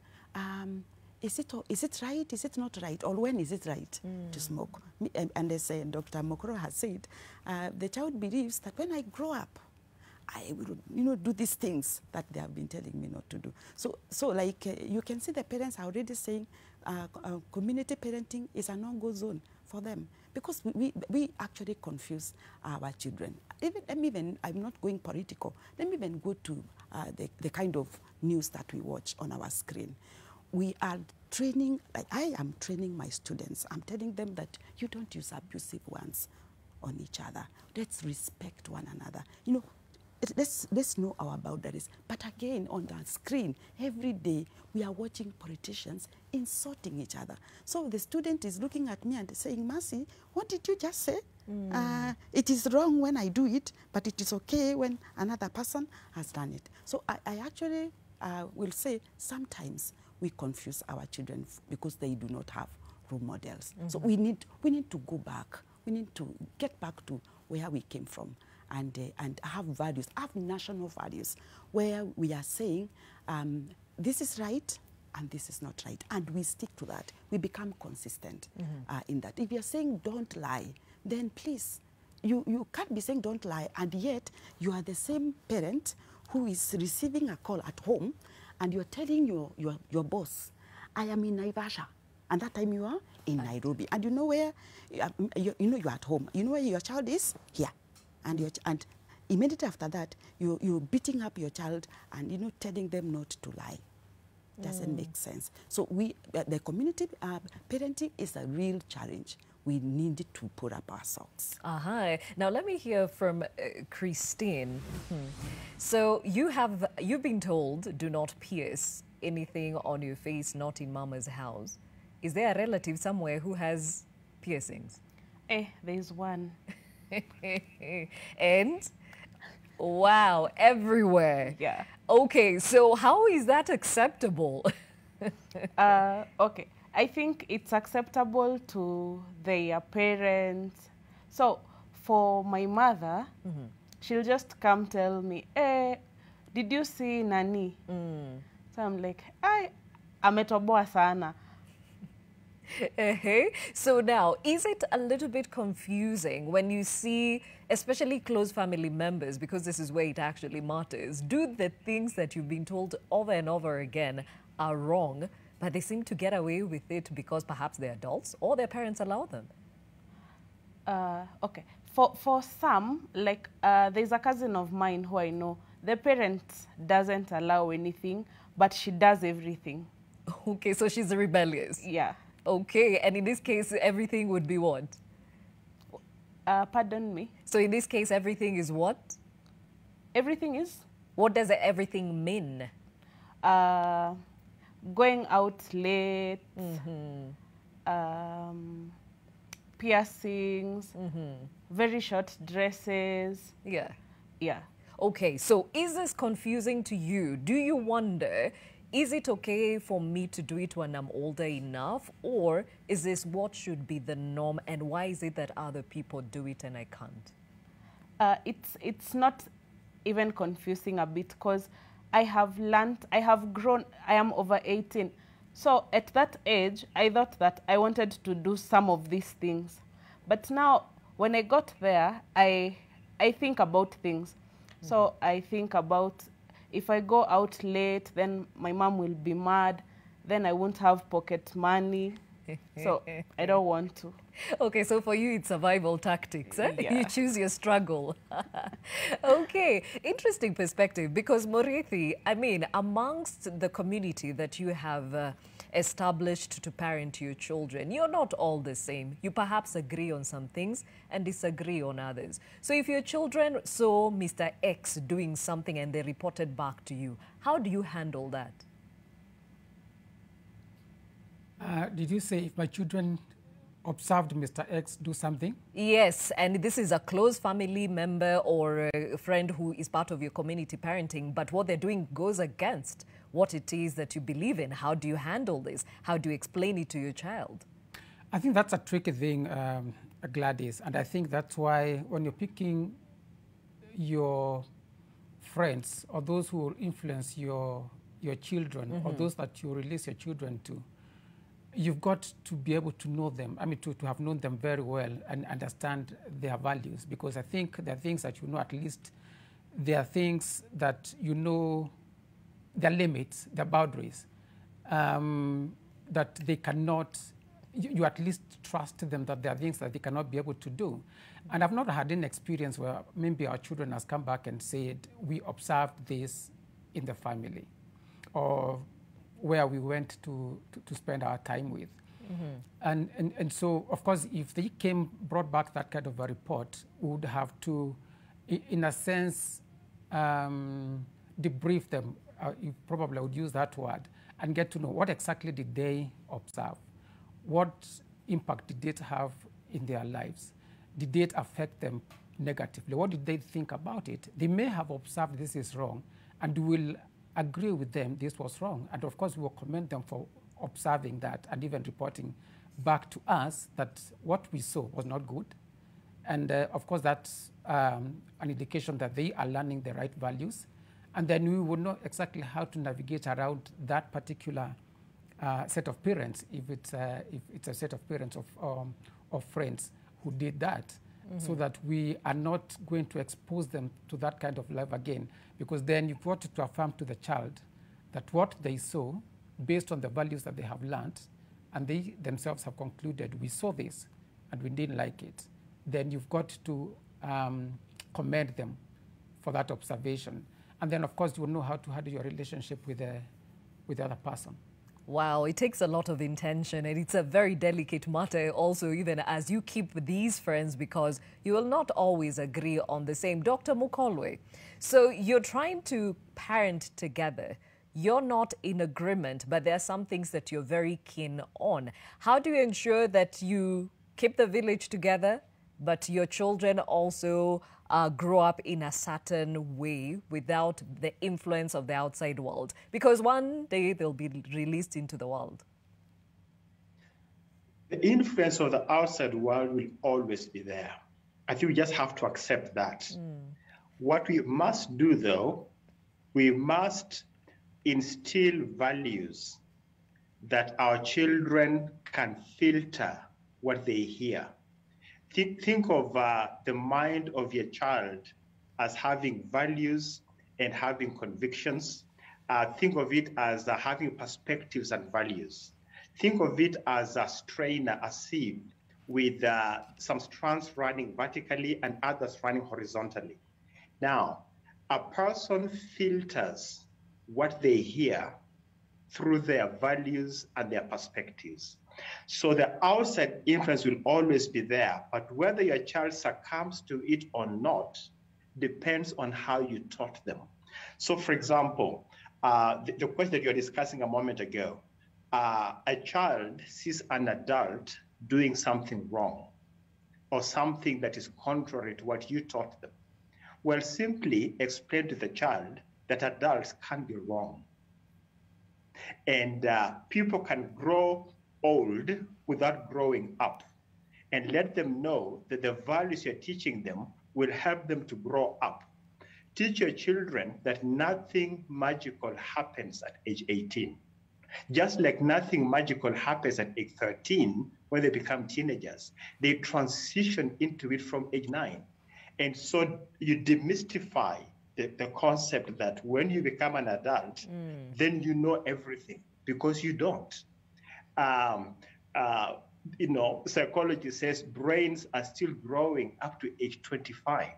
is it right? Is it not right? Or when is it right to smoke? And as Dr. Mokoro has said, the child believes that when I grow up, I will, do these things that they have been telling me not to do. So like you can see the parents are already saying community parenting is a no-go zone for them because we actually confuse our children. Even I'm not going political. Let me even go to the kind of news that we watch on our screen. We are training, like I am training my students. I'm telling them that you don't use abusive words on each other. Let's respect one another. Let's know our boundaries. But again, on the screen, every day, we are watching politicians insulting each other. So the student is looking at me and saying, Mercy, what did you just say? It is wrong when I do it, but it is okay when another person has done it. So I actually will say sometimes we confuse our children because they do not have role models. So we need to go back. We need to get back to where we came from and have values, have national values, where we are saying this is right and this is not right. And we stick to that. We become consistent in that. If you're saying don't lie, then please, you can't be saying don't lie, and yet you are the same parent who is receiving a call at home and you're telling your boss, I am in Naivasha, and that time you are in Nairobi. And you know where, you know you're at home. You know where your child is? Here. And immediately after that, you're beating up your child and, you know, telling them not to lie. Doesn't make sense. So the community parenting is a real challenge. We need to put up our socks. Now let me hear from Christine. So you've been told, do not pierce anything on your face, not in mama's house. Is there a relative somewhere who has piercings? There's one. And wow, everywhere. Yeah. Okay, so how is that acceptable? Okay, I think it's acceptable to their parents. So for my mother, she'll just come tell me, did you see Nani? So I'm like, ametoboa sana. So now, is it a little bit confusing when you see, especially close family members, because this is where it actually matters, do the things that you've been told over and over again are wrong, but they seem to get away with it because perhaps they're adults or their parents allow them? Okay, for some, like there's a cousin of mine who I know, the parent doesn't allow anything, but she does everything. Okay, so she's rebellious. Yeah. Okay, and in this case, everything would be what? Pardon me? So in this case, everything is what? Everything is? What does everything mean? Going out late, piercings, very short dresses. Yeah. Yeah. Okay, so is this confusing to you? Do you wonder, is it okay for me to do it when I'm older enough? Or is this what should be the norm? And why is it that other people do it and I can't? It's not even confusing a bit because I have learned, I have grown, I am over 18. So at that age, I thought that I wanted to do some of these things. But now, when I got there, I think about things. So I think about, if I go out late, then my mom will be mad. Then I won't have pocket money. So I don't want to. Okay, so for you, it's survival tactics. Eh? Yeah. You choose your struggle. Okay, interesting perspective, because Murithi, I mean, amongst the community that you have established to parent your children, you're not all the same. You perhaps agree on some things and disagree on others. So if your children saw Mr. X doing something and they reported back to you, how do you handle that? Did you say if my children observed Mr. X do something? Yes, and this is a close family member or a friend who is part of your community parenting, but what they're doing goes against what it is that you believe in. How do you handle this? How do you explain it to your child? I think that's a tricky thing, Gladys, and I think that's why when you're picking your friends or those who will influence your children or those that you release your children to, you've got to be able to know them, I mean, to have known them very well and understand their values, because I think there are things that you know, at least there are things that you know, their limits, their boundaries, that they cannot, you at least trust them that there are things that they cannot be able to do. And I've not had any experience where maybe our children has come back and said, we observed this in the family, or where we went to spend our time with. And so, of course, if they brought back that kind of a report, we would have to, in a sense, debrief them, you probably would use that word, and get to know what exactly did they observe? What impact did it have in their lives? Did it affect them negatively? What did they think about it? They may have observed this is wrong, and we'll agree with them this was wrong. And of course, we will commend them for observing that and even reporting back to us that what we saw was not good. And of course, that's an indication that they are learning the right values. And then we would know exactly how to navigate around that particular set of parents, if it's a set of parents of friends who did that, so that we are not going to expose them to that kind of life again. Because then you've got to affirm to the child that what they saw, based on the values that they have learned, and they themselves have concluded, we saw this and we didn't like it, then you've got to commend them for that observation. And then, of course, you will know how to handle your relationship with the other person. Wow, it takes a lot of intention, and it's a very delicate matter also, even as you keep with these friends, because you will not always agree on the same. Dr. Mukolwe, so you're trying to parent together. You're not in agreement, but there are some things that you're very keen on. How do you ensure that you keep the village together, but your children also grow up in a certain way without the influence of the outside world? Because one day they'll be released into the world. The influence of the outside world will always be there. I think we just have to accept that. What we must do, though, we must instill values that our children can filter what they hear. Think of the mind of your child as having values and having convictions. Think of it as having perspectives and values. Think of it as a strainer, a sieve, with some strands running vertically and others running horizontally. Now, a person filters what they hear through their values and their perspectives. So the outside influence will always be there, but whether your child succumbs to it or not depends on how you taught them. So for example, the question that you were discussing a moment ago, a child sees an adult doing something wrong or something that is contrary to what you taught them. Well, simply explain to the child that adults can be wrong. And people can grow old without growing up, and let them know that the values you're teaching them will help them to grow up. Teach your children that nothing magical happens at age 18. Just like nothing magical happens at age 13 when they become teenagers. They transition into it from age 9. And so you demystify the concept that when you become an adult, then you know everything, because you don't. You know, psychology says brains are still growing up to age 25.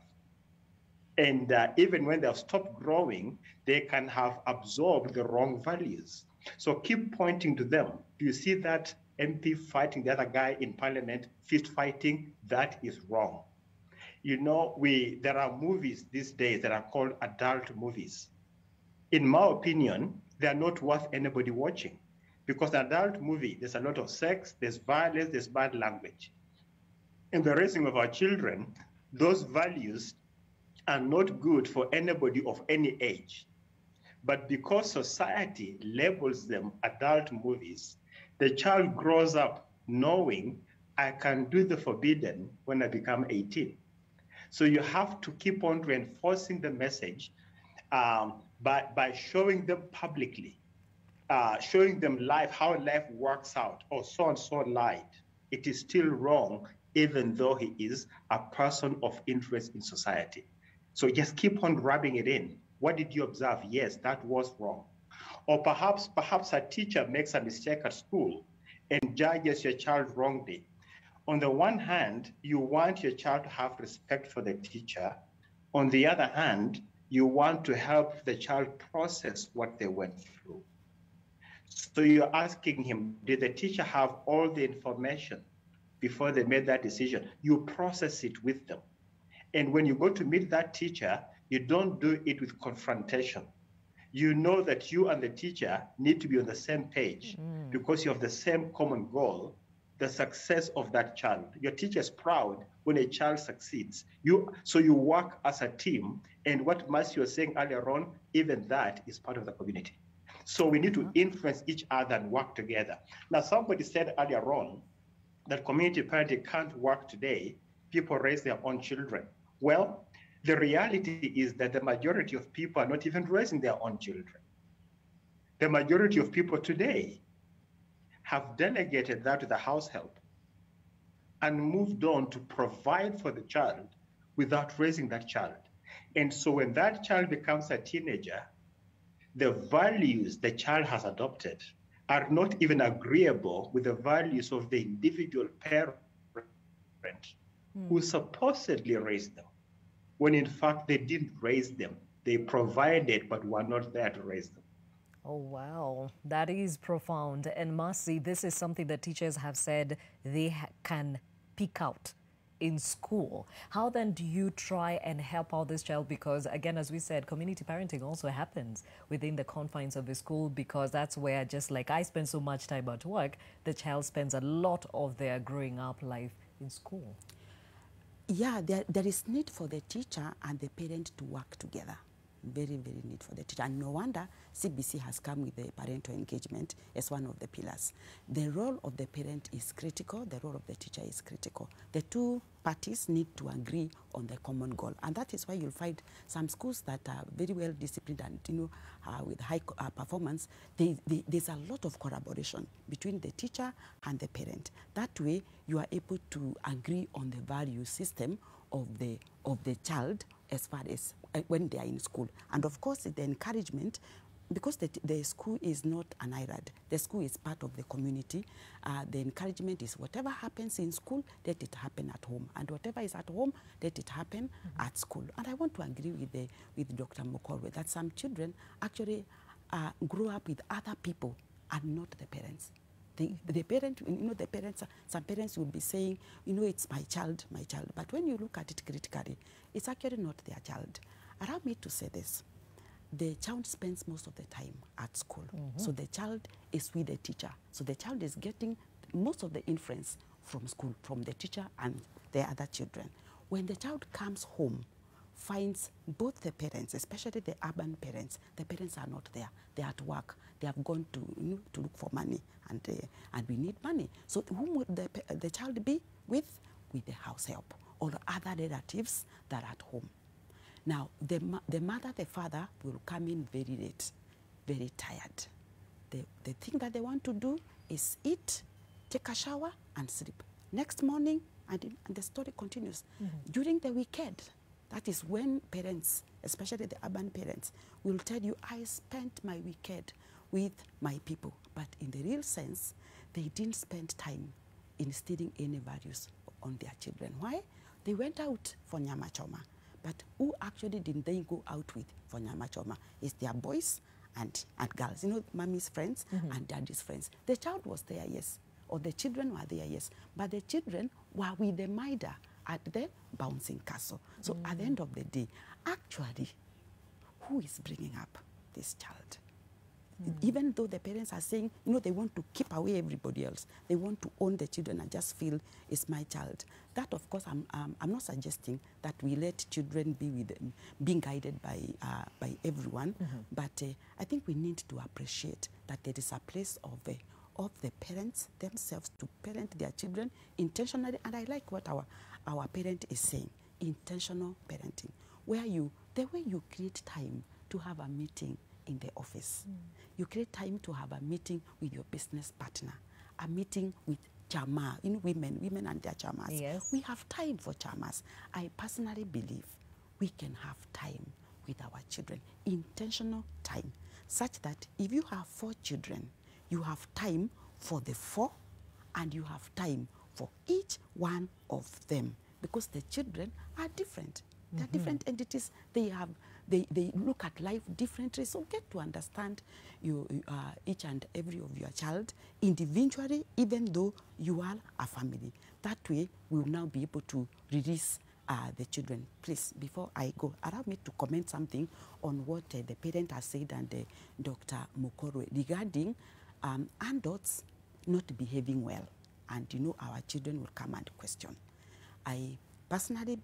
And even when they've stopped growing, they can have absorbed the wrong values. So keep pointing to them. Do you see that MP fighting the other guy in parliament, fist fighting? That is wrong. You know, there are movies these days that are called adult movies. In my opinion, they are not worth anybody watching, because an adult movie, there's a lot of sex, there's violence, there's bad language. In the raising of our children, those values are not good for anybody of any age. But because society labels them adult movies, the child grows up knowing I can do the forbidden when I become 18. So you have to keep on reinforcing the message by showing them publicly, showing them life, how life works out. Or so-and-so lied. It is still wrong, even though he is a person of interest in society. So just keep on rubbing it in. What did you observe? Yes, that was wrong. Or perhaps a teacher makes a mistake at school and judges your child wrongly. On the one hand, you want your child to have respect for the teacher. On the other hand, you want to help the child process what they went through. So you're asking him, did the teacher have all the information before they made that decision? You process it with them. And when you go to meet that teacher, you don't do it with confrontation. You know that you and the teacher need to be on the same page because you have the same common goal, the success of that child. Your teacher is proud when a child succeeds. So you work as a team, and what Mercy was saying earlier on, even that is part of the community. So we need to influence each other and work together. Now, somebody said earlier on that community parenting can't work today. People raise their own children. Well, the reality is that the majority of people are not even raising their own children. The majority of people today have delegated that to the house help and moved on to provide for the child without raising that child. And so when that child becomes a teenager, the values the child has adopted are not even agreeable with the values of the individual parent who supposedly raised them. when in fact they didn't raise them. They provided, but were not there to raise them. Oh, wow. That is profound. And Mercy, this is something that teachers have said they can pick out in school. How then do you try and help out this child? Because again, as we said, community parenting also happens within the confines of the school, because that's where, just like I spend so much time at work, the child spends a lot of their growing up life in school. Yeah, there is need for the teacher and the parent to work together. Very, very need for the teacher. And no wonder CBC has come with the parental engagement as one of the pillars. The role of the parent is critical. The role of the teacher is critical. The two parties need to agree on the common goal. And that is why you'll find some schools that are very well disciplined and, with high performance, there's a lot of collaboration between the teacher and the parent. That way, you are able to agree on the value system of the child as far as when they are in school. And of course, the encouragement, because the school is not an IRAD, the school is part of the community, the encouragement is whatever happens in school, let it happen at home. And whatever is at home, let it happen at school. And I want to agree with Dr. Mokorwe that some children actually grow up with other people and not the parents. The parent, the parents, some parents will be saying, it's my child. But when you look at it critically, it's actually not their child. Allow me to say this. The child spends most of the time at school. So the child is with the teacher. So the child is getting most of the influence from school, from the teacher and the other children. When the child comes home, finds both the parents, especially the urban parents, the parents are not there. They're at work. They have gone to to look for money, and we need money. So whom would the child be with? With the house help or other relatives that are at home. Now, the mother, the father will come in very late, very tired. The thing that they want to do is eat, take a shower, and sleep. Next morning, and the story continues. During the weekend, that is when parents, especially the urban parents, will tell you, I spent my weekend with my people. But in the real sense, they didn't spend time instilling any values on their children. Why? They went out for nyama choma. But who actually didn't they go out with for nyama choma? It's their boys and girls. Mommy's friends and daddy's friends. The child was there, yes. Or the children were there, yes. But the children were with the mother at the bouncing castle. So at the end of the day, actually, who is bringing up this child? Even though the parents are saying, they want to keep away everybody else. They want to own the children and just feel it's my child. That, of course, I'm not suggesting that we let children be with them, being guided by everyone. But I think we need to appreciate that there is a place of the parents themselves to parent their children intentionally. And I like what our parent is saying, intentional parenting, where the way you create time to have a meeting in the office. You create time to have a meeting with your business partner, a meeting with chama, women and their chamas. Yes. We have time for chamas. I personally believe we can have time with our children, intentional time, such that if you have 4 children, you have time for the 4 and you have time for each one of them, because the children are different. They're different entities. They look at life differently. So get to understand each and every of your child individually, even though you are a family. That way, we will now be able to release the children. Please, before I go, allow me to comment something on what the parent has said and Dr. Mokorwe regarding adults not behaving well. And our children will come and question. I personally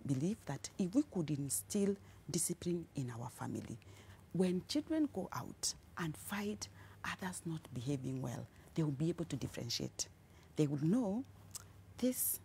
believe that if we could instill discipline in our family, when children go out and find others not behaving well, they will be able to differentiate. They will know this,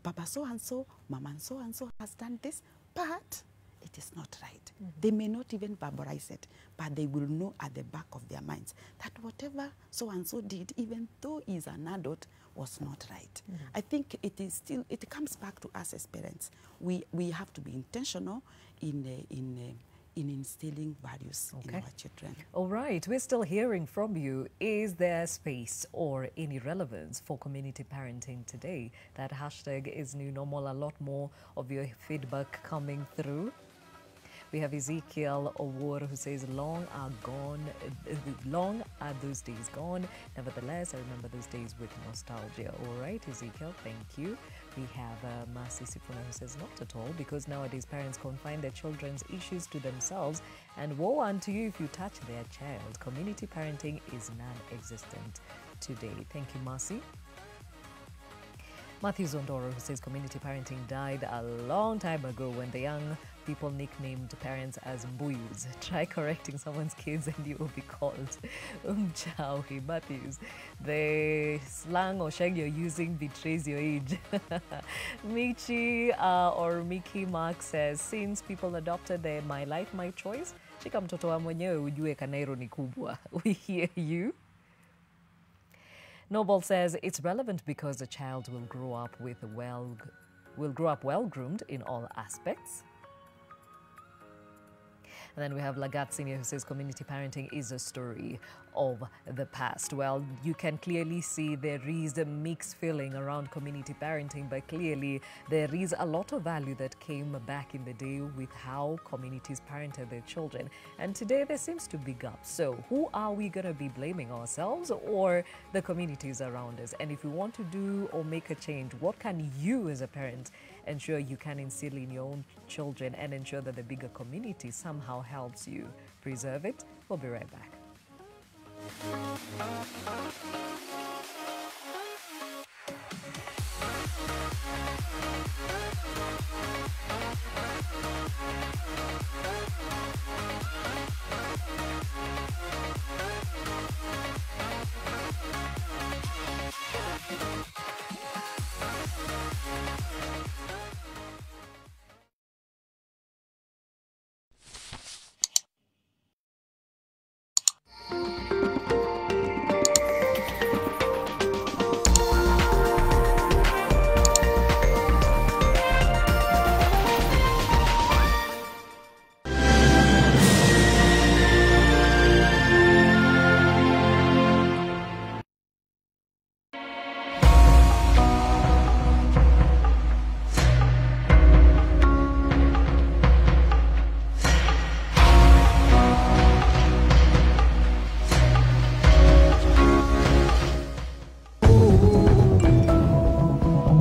Baba so-and-so, Mama so-and-so has done this, but it is not right. They may not even verbalize it, but they will know at the back of their minds that whatever so-and-so did, even though he's an adult, was not right. I think it comes back to us as parents. We have to be intentional in in instilling values in our children. All right, we're still hearing from you. Is there space or any relevance for community parenting today? That hashtag is new normal. A lot more of your feedback coming through. We have Ezekiel Owor who says, long are those days gone. Nevertheless, I remember those days with nostalgia. All right, Ezekiel, thank you. We have Masi Sifuna who says, not at all, because nowadays parents confine their children's issues to themselves, and woe unto you if you touch their child. Community parenting is non-existent today. Thank you, Masi. Matthew Zondoro who says community parenting died a long time ago when the young people nicknamed parents as mbuyus. Try correcting someone's kids and you will be called umchawi. Matthews, the slang or shag you're using betrays your age. Michi or Mickey Mark says, since people adopted the my life, my choice, shika mtoto wa mwenyewe ujue Kanairo ni kubwa. We hear you. Noble says it's relevant because the child will grow up well-groomed in all aspects. And then we have Lagat Senior who says community parenting is a story of the past. Well, you can clearly see there is a mixed feeling around community parenting, but clearly there is a lot of value that came back in the day with how communities parented their children. And today there seems to be gaps. So who are we going to be blaming, ourselves or the communities around us? And if we want to do or make a change, what can you as a parent ensure you can instill in your own children and ensure that the bigger community somehow helps you preserve it? We'll be right back.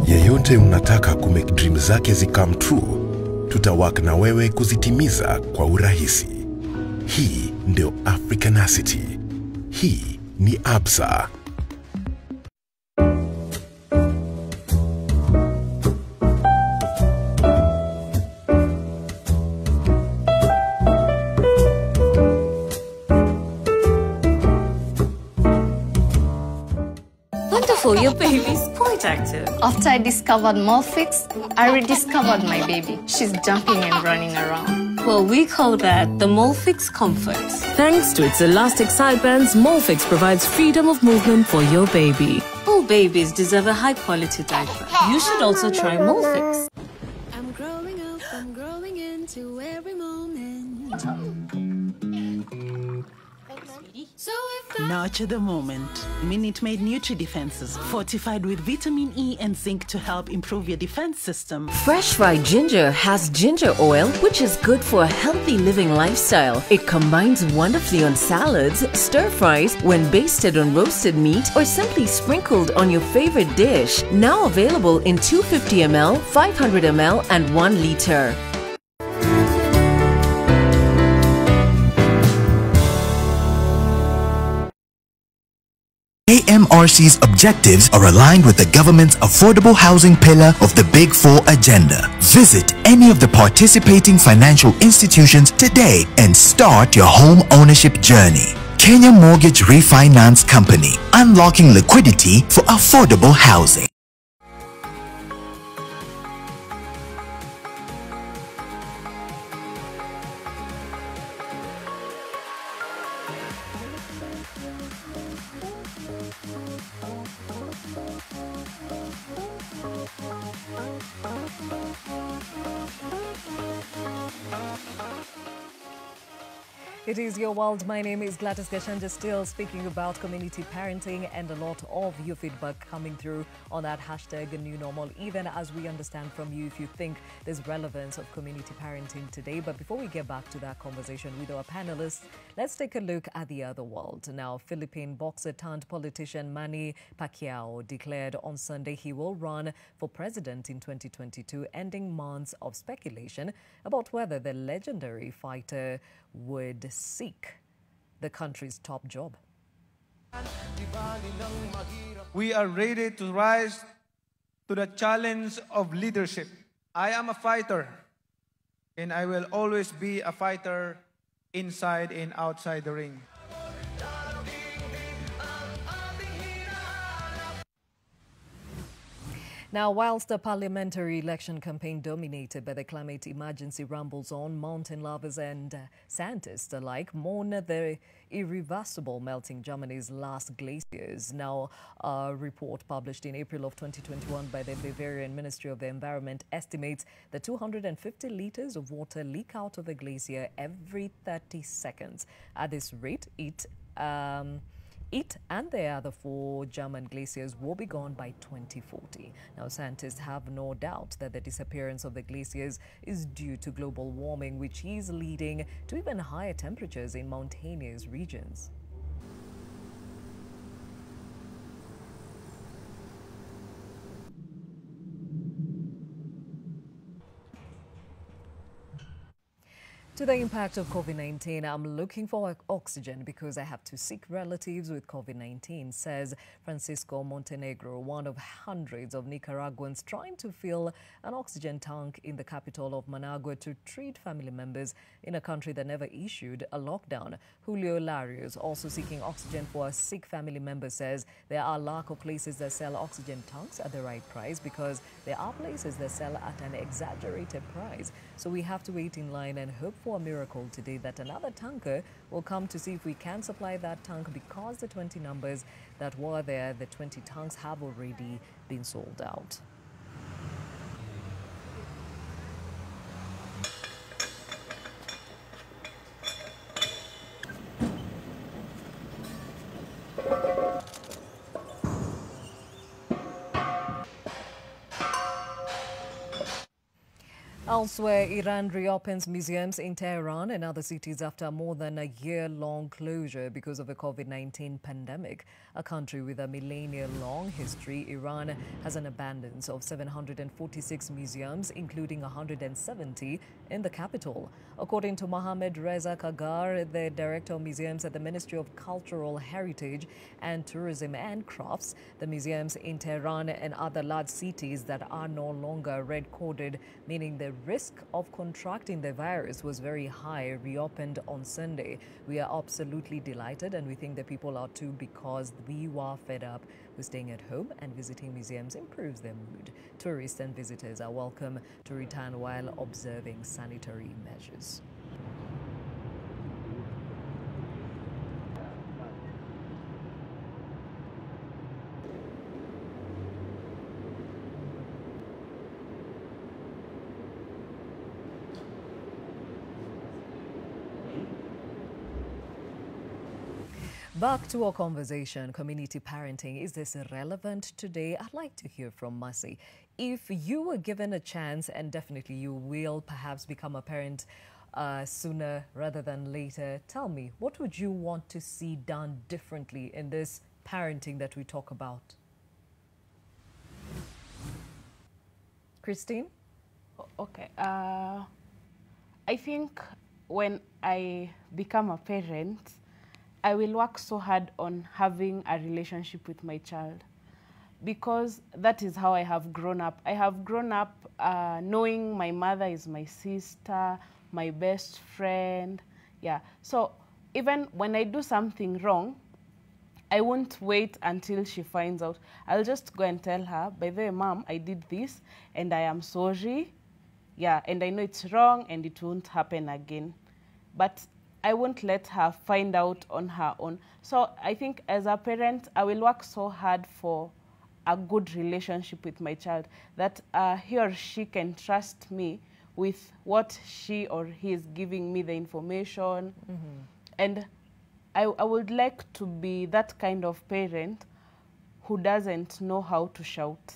Yeyote unataka kumake dream zake zikam true, tutawak na wewe kuzitimiza kwa urahisi. Hii ndio Africanacity. Hii ni Absa. Your baby's quite active. After I discovered Molfix, I rediscovered my baby. She's jumping and running around. Well, we call that the Molfix Comfort. Thanks to its elastic side bands, Molfix provides freedom of movement for your baby. All babies deserve a high-quality diaper. You should also try Molfix. I'm growing up, I'm growing into every moment. So nurture the moment. Minute Maid Nutri Defenses, fortified with vitamin E and zinc to help improve your defense system. Fresh fried ginger has ginger oil, which is good for a healthy living lifestyle. It combines wonderfully on salads, stir fries, when basted on roasted meat, or simply sprinkled on your favorite dish. Now available in 250 ml, 500 ml, and 1 liter. AMRC's objectives are aligned with the government's affordable housing pillar of the Big Four agenda. Visit any of the participating financial institutions today and start your home ownership journey. Kenya Mortgage Refinance Company, unlocking liquidity for affordable housing. It is your world. My name is Gladys Gachanja, still speaking about community parenting, and a lot of your feedback coming through on that hashtag new normal, even as we understand from you if you think there's relevance of community parenting today. But before we get back to that conversation with our panelists, let's take a look at the other world. Now, Philippine boxer turned politician Manny Pacquiao declared on Sunday he will run for president in 2022, ending months of speculation about whether the legendary fighter would seek the country's top job. We are ready to rise to the challenge of leadership. I am a fighter, and I will always be a fighter inside and outside the ring. Now, whilst the parliamentary election campaign dominated by the climate emergency rumbles on, mountain lovers and scientists alike mourn the irreversible melting Germany's last glaciers. Now, a report published in April of 2021 by the Bavarian Ministry of the Environment estimates that 250 liters of water leak out of a glacier every 30 seconds. At this rate, it and the other 4 German glaciers will be gone by 2040. Now, scientists have no doubt that the disappearance of the glaciers is due to global warming, which is leading to even higher temperatures in mountainous regions. To the impact of COVID-19, I'm looking for oxygen because I have to seek relatives with COVID-19, says Francisco Montenegro, one of hundreds of Nicaraguans trying to fill an oxygen tank in the capital of Managua to treat family members in a country that never issued a lockdown. Julio Larios, also seeking oxygen for a sick family member, says there are lack of places that sell oxygen tanks at the right price because there are places that sell at an exaggerated price. So we have to wait in line and hope for a miracle today that another tanker will come to see if we can supply that tank, because the 20 numbers that were there, the 20 tanks, have already been sold out. Elsewhere, Iran reopens museums in Tehran and other cities after more than a year-long closure because of the COVID-19 pandemic. A country with a millennia-long history, Iran has an abundance of 746 museums, including 170 in the capital. According to Mohammad Reza Kagar, the director of museums at the Ministry of Cultural Heritage and Tourism and Crafts, the museums in Tehran and other large cities that are no longer red-coded, meaning the risk of contracting the virus was very high, reopened on Sunday. We are absolutely delighted, and we think that people are too, because we were fed up with staying at home, and visiting museums improves their mood. Tourists and visitors are welcome to return while observing sanitary measures. Back to our conversation, community parenting. Is this relevant today? I'd like to hear from Mercy. If you were given a chance, and definitely you will perhaps become a parent sooner rather than later, tell me, what would you want to see done differently in this parenting that we talk about? Christine? Okay. I think when I become a parent, I will work so hard on having a relationship with my child, because that is how I have grown up. I have grown up knowing my mother is my sister, my best friend. Yeah. So even when I do something wrong, I won't wait until she finds out. I'll just go and tell her, by the way, Mom, I did this and I am sorry. Yeah, and I know it's wrong and it won't happen again. But I won't let her find out on her own. So I think as a parent, I will work so hard for a good relationship with my child, that he or she can trust me with what she or he is giving me the information. And I would like to be that kind of parent who doesn't know how to shout.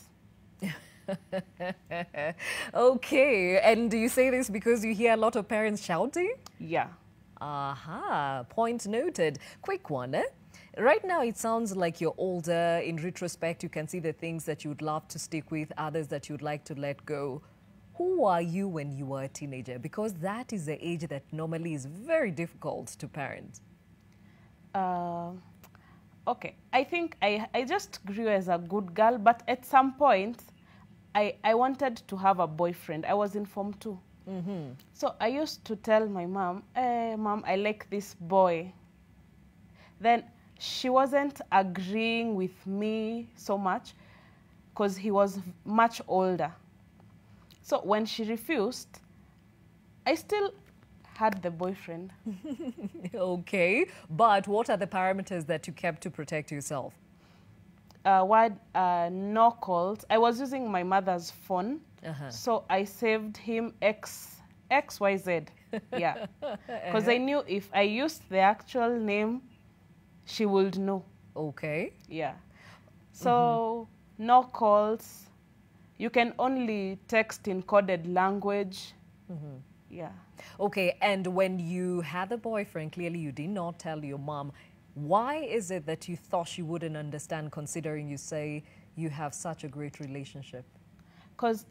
Okay, and do you say this because you hear a lot of parents shouting? Yeah. Aha, point noted. Quick one, eh? Right now, it sounds like you're older. In retrospect, you can see the things that you'd love to stick with, others that you'd like to let go. Who are you when you were a teenager? Because that is the age that normally is very difficult to parent. Okay, I think I just grew as a good girl, but at some point, I wanted to have a boyfriend. I was in Form 2. So I used to tell my mom, Mom, I like this boy. Then she wasn't agreeing with me so much because he was much older. So when she refused, I still had the boyfriend. Okay, but what are the parameters that you kept to protect yourself? No calls. I was using my mother's phone, so I saved him XYZ. Yeah, because I knew if I used the actual name, she would know. Okay. Yeah. So no calls. You can only text in coded language. Yeah. Okay, and when you had a boyfriend, clearly you did not tell your mom. Why is it that you thought she wouldn't understand, considering you say you have such a great relationship? Because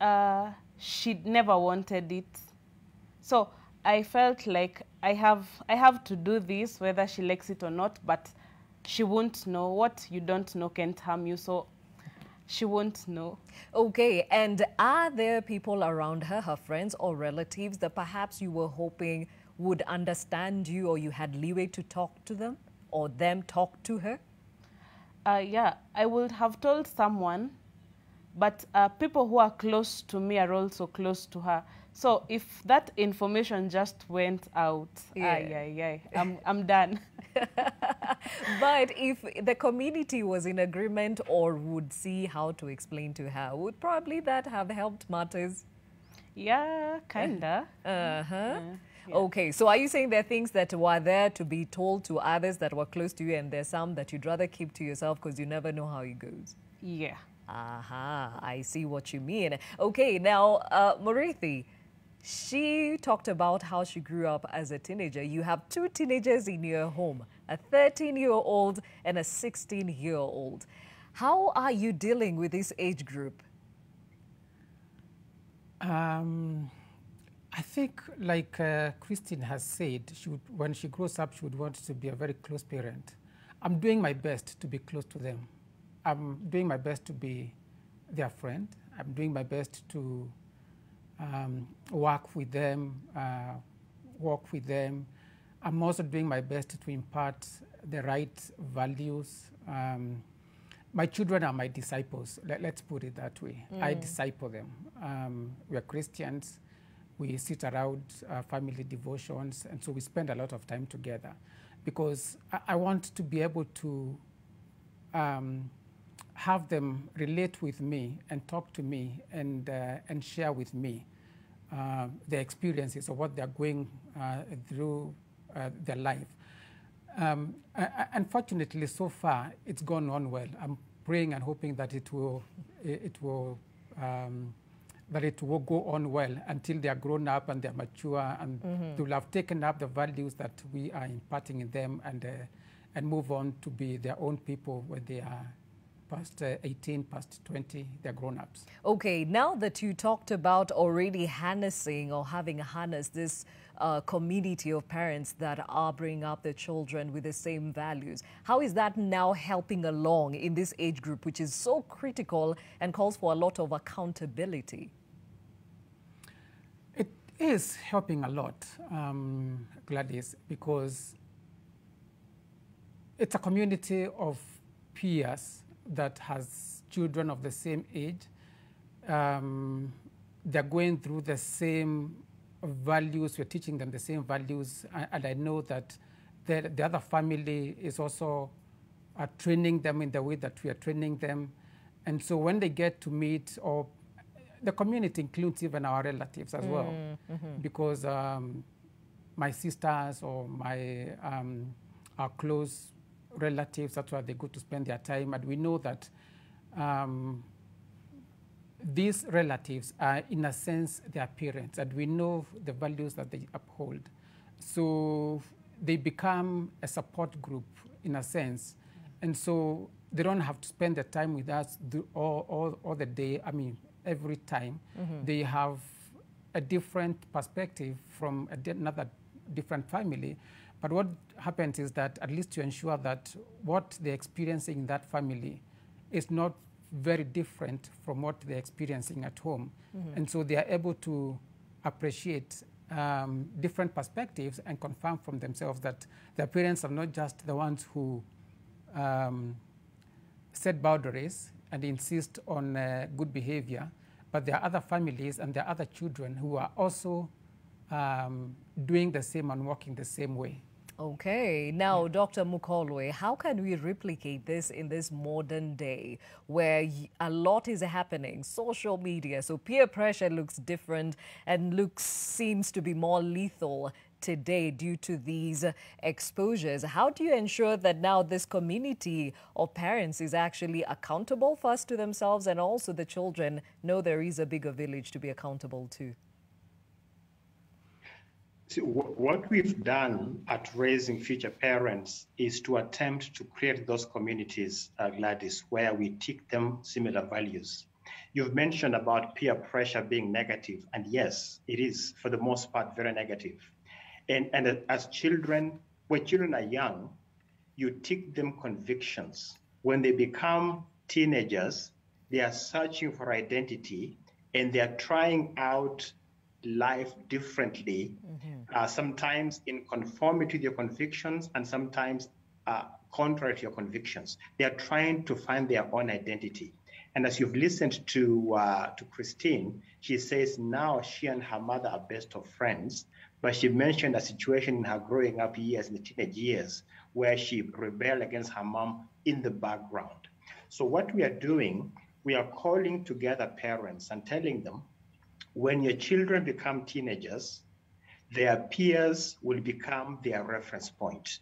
she never wanted it. So I felt like I have to do this, whether she likes it or not, but she won't know. What you don't know can't harm you, so she won't know. Okay, and are there people around her, her friends or relatives, that perhaps you were hoping would understand you, or you had leeway to talk to them, or them talk to her? Yeah, I would have told someone, but people who are close to me are also close to her. So if that information just went out, I'm done. But if the community was in agreement or would see how to explain to her, would probably that have helped matters? Yeah, kinda. Yeah. Okay, so are you saying there are things that were there to be told to others that were close to you, and there's some that you'd rather keep to yourself because you never know how it goes? Yeah. Aha, I see what you mean. Okay, now, Murithi, she talked about how she grew up as a teenager. You have two teenagers in your home, a 13-year-old and a 16-year-old. How are you dealing with this age group? I think, like Christine has said, when she grows up, she would want to be a very close parent. I'm doing my best to be close to them. I'm doing my best to be their friend. I'm doing my best to work with them, walk with them. I'm also doing my best to impart the right values. My children are my disciples. Let's put it that way. I disciple them. We are Christians. We sit around family devotions, and so we spend a lot of time together because I want to be able to have them relate with me and talk to me and share with me their experiences of what they're going through their life. Unfortunately, so far, it's gone on well. I'm praying and hoping that it will go on well until they are grown up and they're mature and they will have taken up the values that we are imparting in them and move on to be their own people when they are past 18, past 20, they're grown-ups. Okay, now that you talked about already harnessing or having harnessed this community of parents that are bringing up their children with the same values, how is that now helping along in this age group, which is so critical and calls for a lot of accountability? It is helping a lot, Gladys, because it's a community of peers that has children of the same age. They're going through the same values. We're teaching them the same values. And I know that the other family is also training them in the way that we are training them. And so when they get to meet, or the community includes even our relatives as well, because my sisters or my our close relatives, that's where they go to spend their time. And we know that these relatives are, in a sense, their parents, and we know the values that they uphold. So they become a support group, in a sense. And so they don't have to spend the time with us all the day, I mean, every time. Mm-hmm. They have a different perspective from another different family. But what happens is that, at least to ensure that what they're experiencing in that family is not very different from what they're experiencing at home. Mm-hmm. And so they are able to appreciate different perspectives and confirm from themselves that their parents are not just the ones who set boundaries and insist on good behavior, but there are other families and there are other children who are also doing the same and working the same way. Okay, now Dr. Mukolwe, how can we replicate this in this modern day where a lot is happening, social media, so peer pressure looks different and seems to be more lethal today due to these exposures? How do you ensure that now this community of parents is actually accountable first to themselves, and also the children know there is a bigger village to be accountable to? See, what we've done at Raising Future Parents is to attempt to create those communities, Gladys, where we teach them similar values. You've mentioned about peer pressure being negative, and yes, it is, for the most part, very negative. And as children, when children are young, you teach them convictions. When they become teenagers, they are searching for identity, and they are trying out life differently, sometimes in conformity to your convictions and sometimes contrary to your convictions. They are trying to find their own identity. And as you've listened to Christine, she says now she and her mother are best of friends, but she mentioned a situation in her growing up years, in the teenage years, where she rebelled against her mom in the background. So what we are doing, we are calling together parents and telling them, when your children become teenagers, their peers will become their reference point.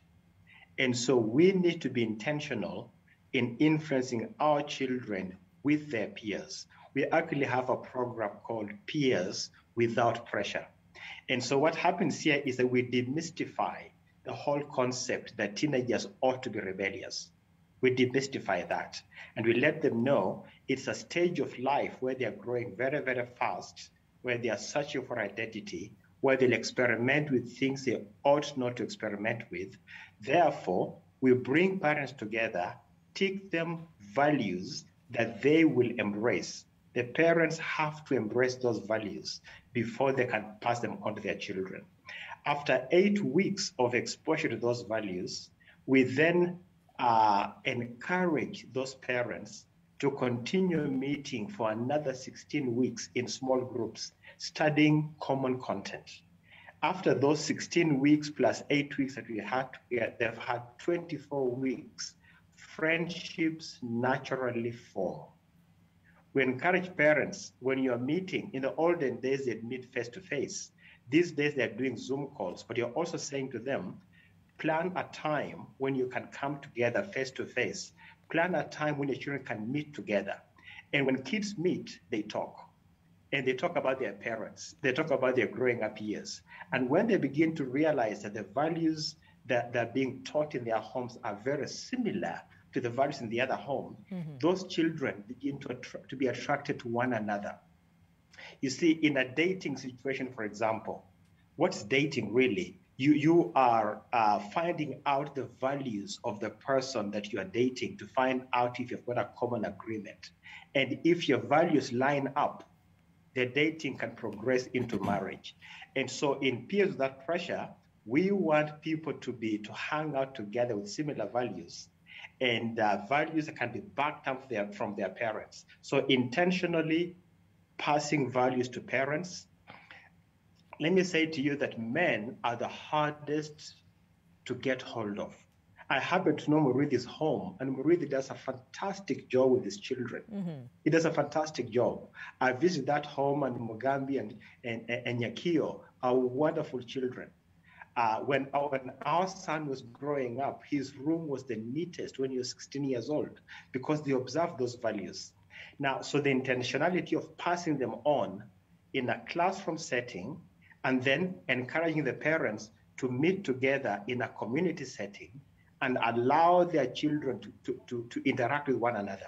And so we need to be intentional in influencing our children with their peers. We actually have a program called Peers Without Pressure. And so what happens here is that we demystify the whole concept that teenagers ought to be rebellious. We demystify that, and we let them know it's a stage of life where they are growing very, very fast, where they are searching for identity, where they'll experiment with things they ought not to experiment with. Therefore, we bring parents together, teach them values that they will embrace. The parents have to embrace those values before they can pass them on to their children. After 8 weeks of exposure to those values, we then encourage those parents to continue meeting for another 16 weeks in small groups, studying common content. After those 16 weeks plus 8 weeks that we had, they've had 24 weeks, friendships naturally form. We encourage parents, when you're meeting, in the olden days, they'd meet face-to-face. These days, they're doing Zoom calls, but you're also saying to them, plan a time when you can come together face-to-face. Plan a time when your children can meet together. And when kids meet, they talk. And they talk about their parents. They talk about their growing up years. And when they begin to realize that the values that are being taught in their homes are very similar to the values in the other home, those children begin to be attracted to one another. You see, in a dating situation, for example, what's dating really? You are finding out the values of the person that you are dating to find out if you've got a common agreement. And if your values line up, the dating can progress into marriage. And so in Peers Without Pressure, we want people to hang out together with similar values, and values that can be backed up from their parents. So intentionally passing values to parents. Let me say to you that men are the hardest to get hold of. I happen to know Muridhi's home, and Muridhi does a fantastic job with his children. He does a fantastic job. I visit that home, and Mugambi and Nyakio are wonderful children. When our son was growing up, his room was the neatest when he was 16 years old because they observed those values. Now, so the intentionality of passing them on in a classroom setting and then encouraging the parents to meet together in a community setting and allow their children to interact with one another.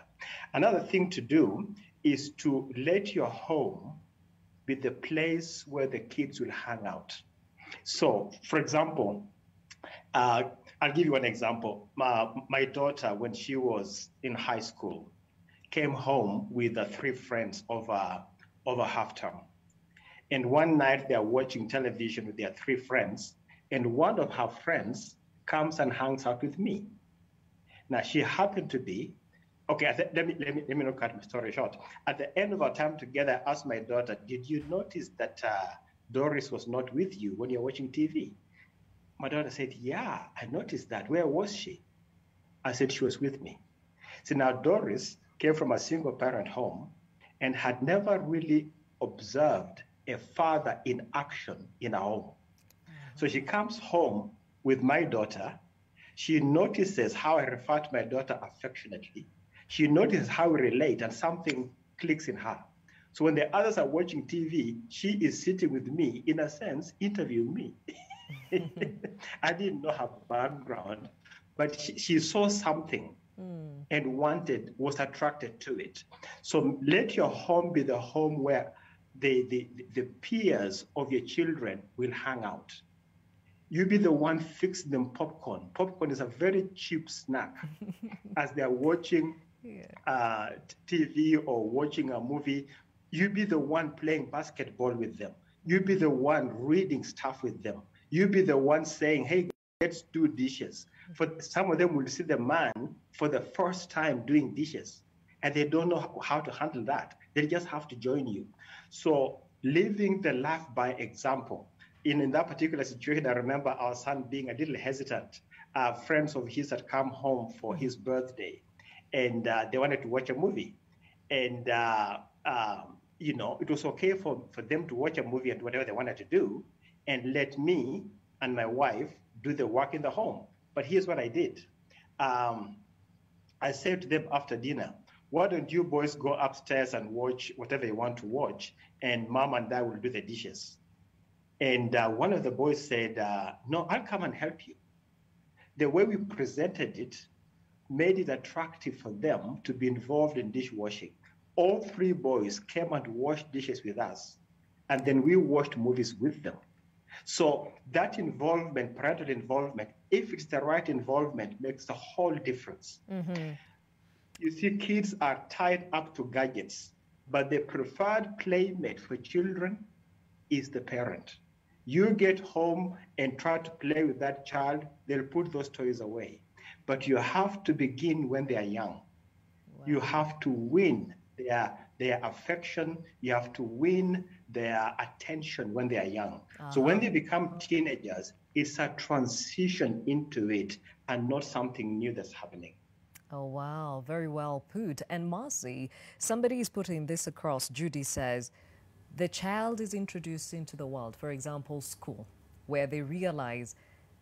Another thing to do is to let your home be the place where the kids will hang out. So, for example, I'll give you an example. My daughter, when she was in high school, came home with 3 friends over half-term. And one night they are watching television with their 3 friends, and one of her friends comes and hangs out with me. Now, she happened to be, okay, let me not cut my story short. At the end of our time together, I asked my daughter, did you notice that Doris was not with you when you're watching TV? My daughter said, yeah, I noticed that. Where was she? I said, she was with me. So now Doris came from a single parent home and had never really observed a father in action in a home. So she comes home with my daughter. She notices how I refer to my daughter affectionately. She notices how we relate, and something clicks in her. So when the others are watching TV, she is sitting with me, in a sense, interviewing me. I didn't know her background, but she saw something and was attracted to it. So let your home be the home where the peers of your children will hang out. You be the one fixing them popcorn. Popcorn is a very cheap snack as they're watching TV or watching a movie. You be the one playing basketball with them. You be the one reading stuff with them. You be the one saying, hey, let's do dishes. For some of them will see the man for the first time doing dishes, and they don't know how to handle that. They just have to join you. So living the life by example. In that particular situation, I remember our son being a little hesitant. Friends of his had come home for his birthday, and they wanted to watch a movie. And, you know, it was okay for them to watch a movie and whatever they wanted to do, and let me and my wife do the work in the home. But here's what I did. I said to them after dinner, why don't you boys go upstairs and watch whatever you want to watch, and mom and dad will do the dishes. And one of the boys said, no, I'll come and help you. The way we presented it made it attractive for them to be involved in dishwashing. All 3 boys came and washed dishes with us, and then we watched movies with them. So that involvement, parental involvement, if it's the right involvement, makes a whole difference. You see, kids are tied up to gadgets, but the preferred playmate for children is the parent. You get home and try to play with that child, they'll put those toys away. But you have to begin when they are young. Wow. You have to win their affection. You have to win their attention when they are young. So when they become teenagers, it's a transition into it and not something new that's happening. Oh, wow. Very well put. And Marcy, somebody is putting this across. Judy says, the child is introduced into the world, for example, school, where they realize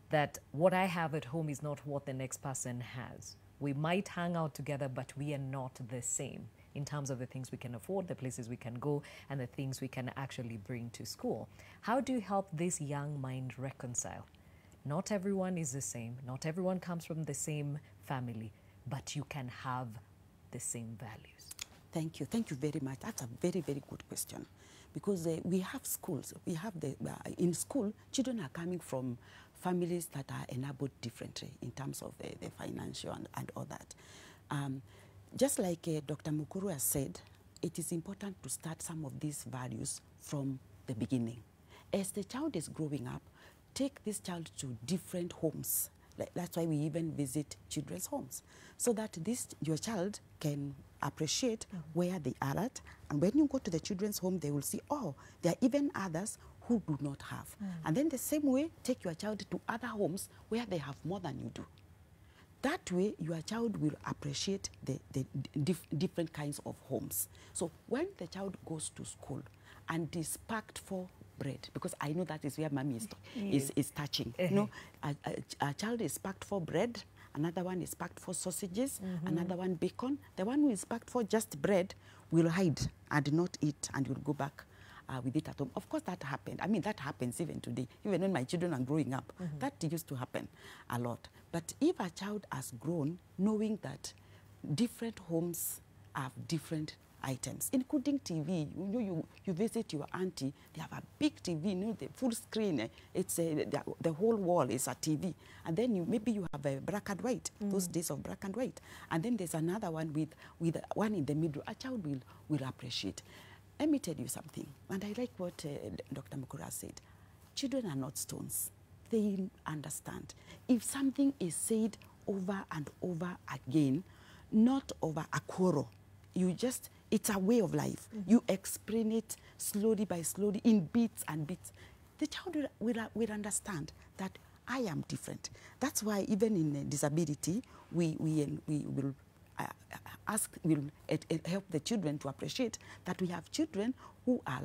that what I have at home is not what the next person has. We might hang out together, but we are not the same in terms of the things we can afford, the places we can go, and the things we can actually bring to school. How do you help this young mind reconcile? Not everyone is the same. Not everyone comes from the same family, but you can have the same values. Thank you. Thank you very much. That's a very, very good question. Because we have schools. We have in school, children are coming from families that are enabled differently in terms of the financial and all that. Just like Dr. Mukuru has said, it is important to start some of these values from the beginning. As the child is growing up, take this child to different homes. That's why we even visit children's homes, so that your child can appreciate where they are at. And when you go to the children's home, they will see, oh, there are even others who do not have. And then the same way, take your child to other homes where they have more than you do. That way, your child will appreciate the different kinds of homes. So when the child goes to school and is packed for bread, because I know that is where mommy is touching. You know, a child is packed for bread, another one is packed for sausages, another one bacon. The one who is packed for just bread will hide and not eat and will go back with it at home. Of course, that happened. I mean, that happens even today. Even when my children are growing up, that used to happen a lot. But if a child has grown knowing that different homes have different items, including TV. You know, you visit your auntie, they have a big TV, you know, the full screen. It's the whole wall is a TV. And then maybe you have a black and white, those days of black and white. And then there's another one with one in the middle. A child will appreciate. Let me tell you something, and I like what Dr. Mukura said. Children are not stones. They understand. If something is said over and over again, not over a quarrel, it's a way of life. You explain it slowly by slowly in bits and bits. The child will understand that I am different. That's why even in disability, we will help the children to appreciate that we have children who are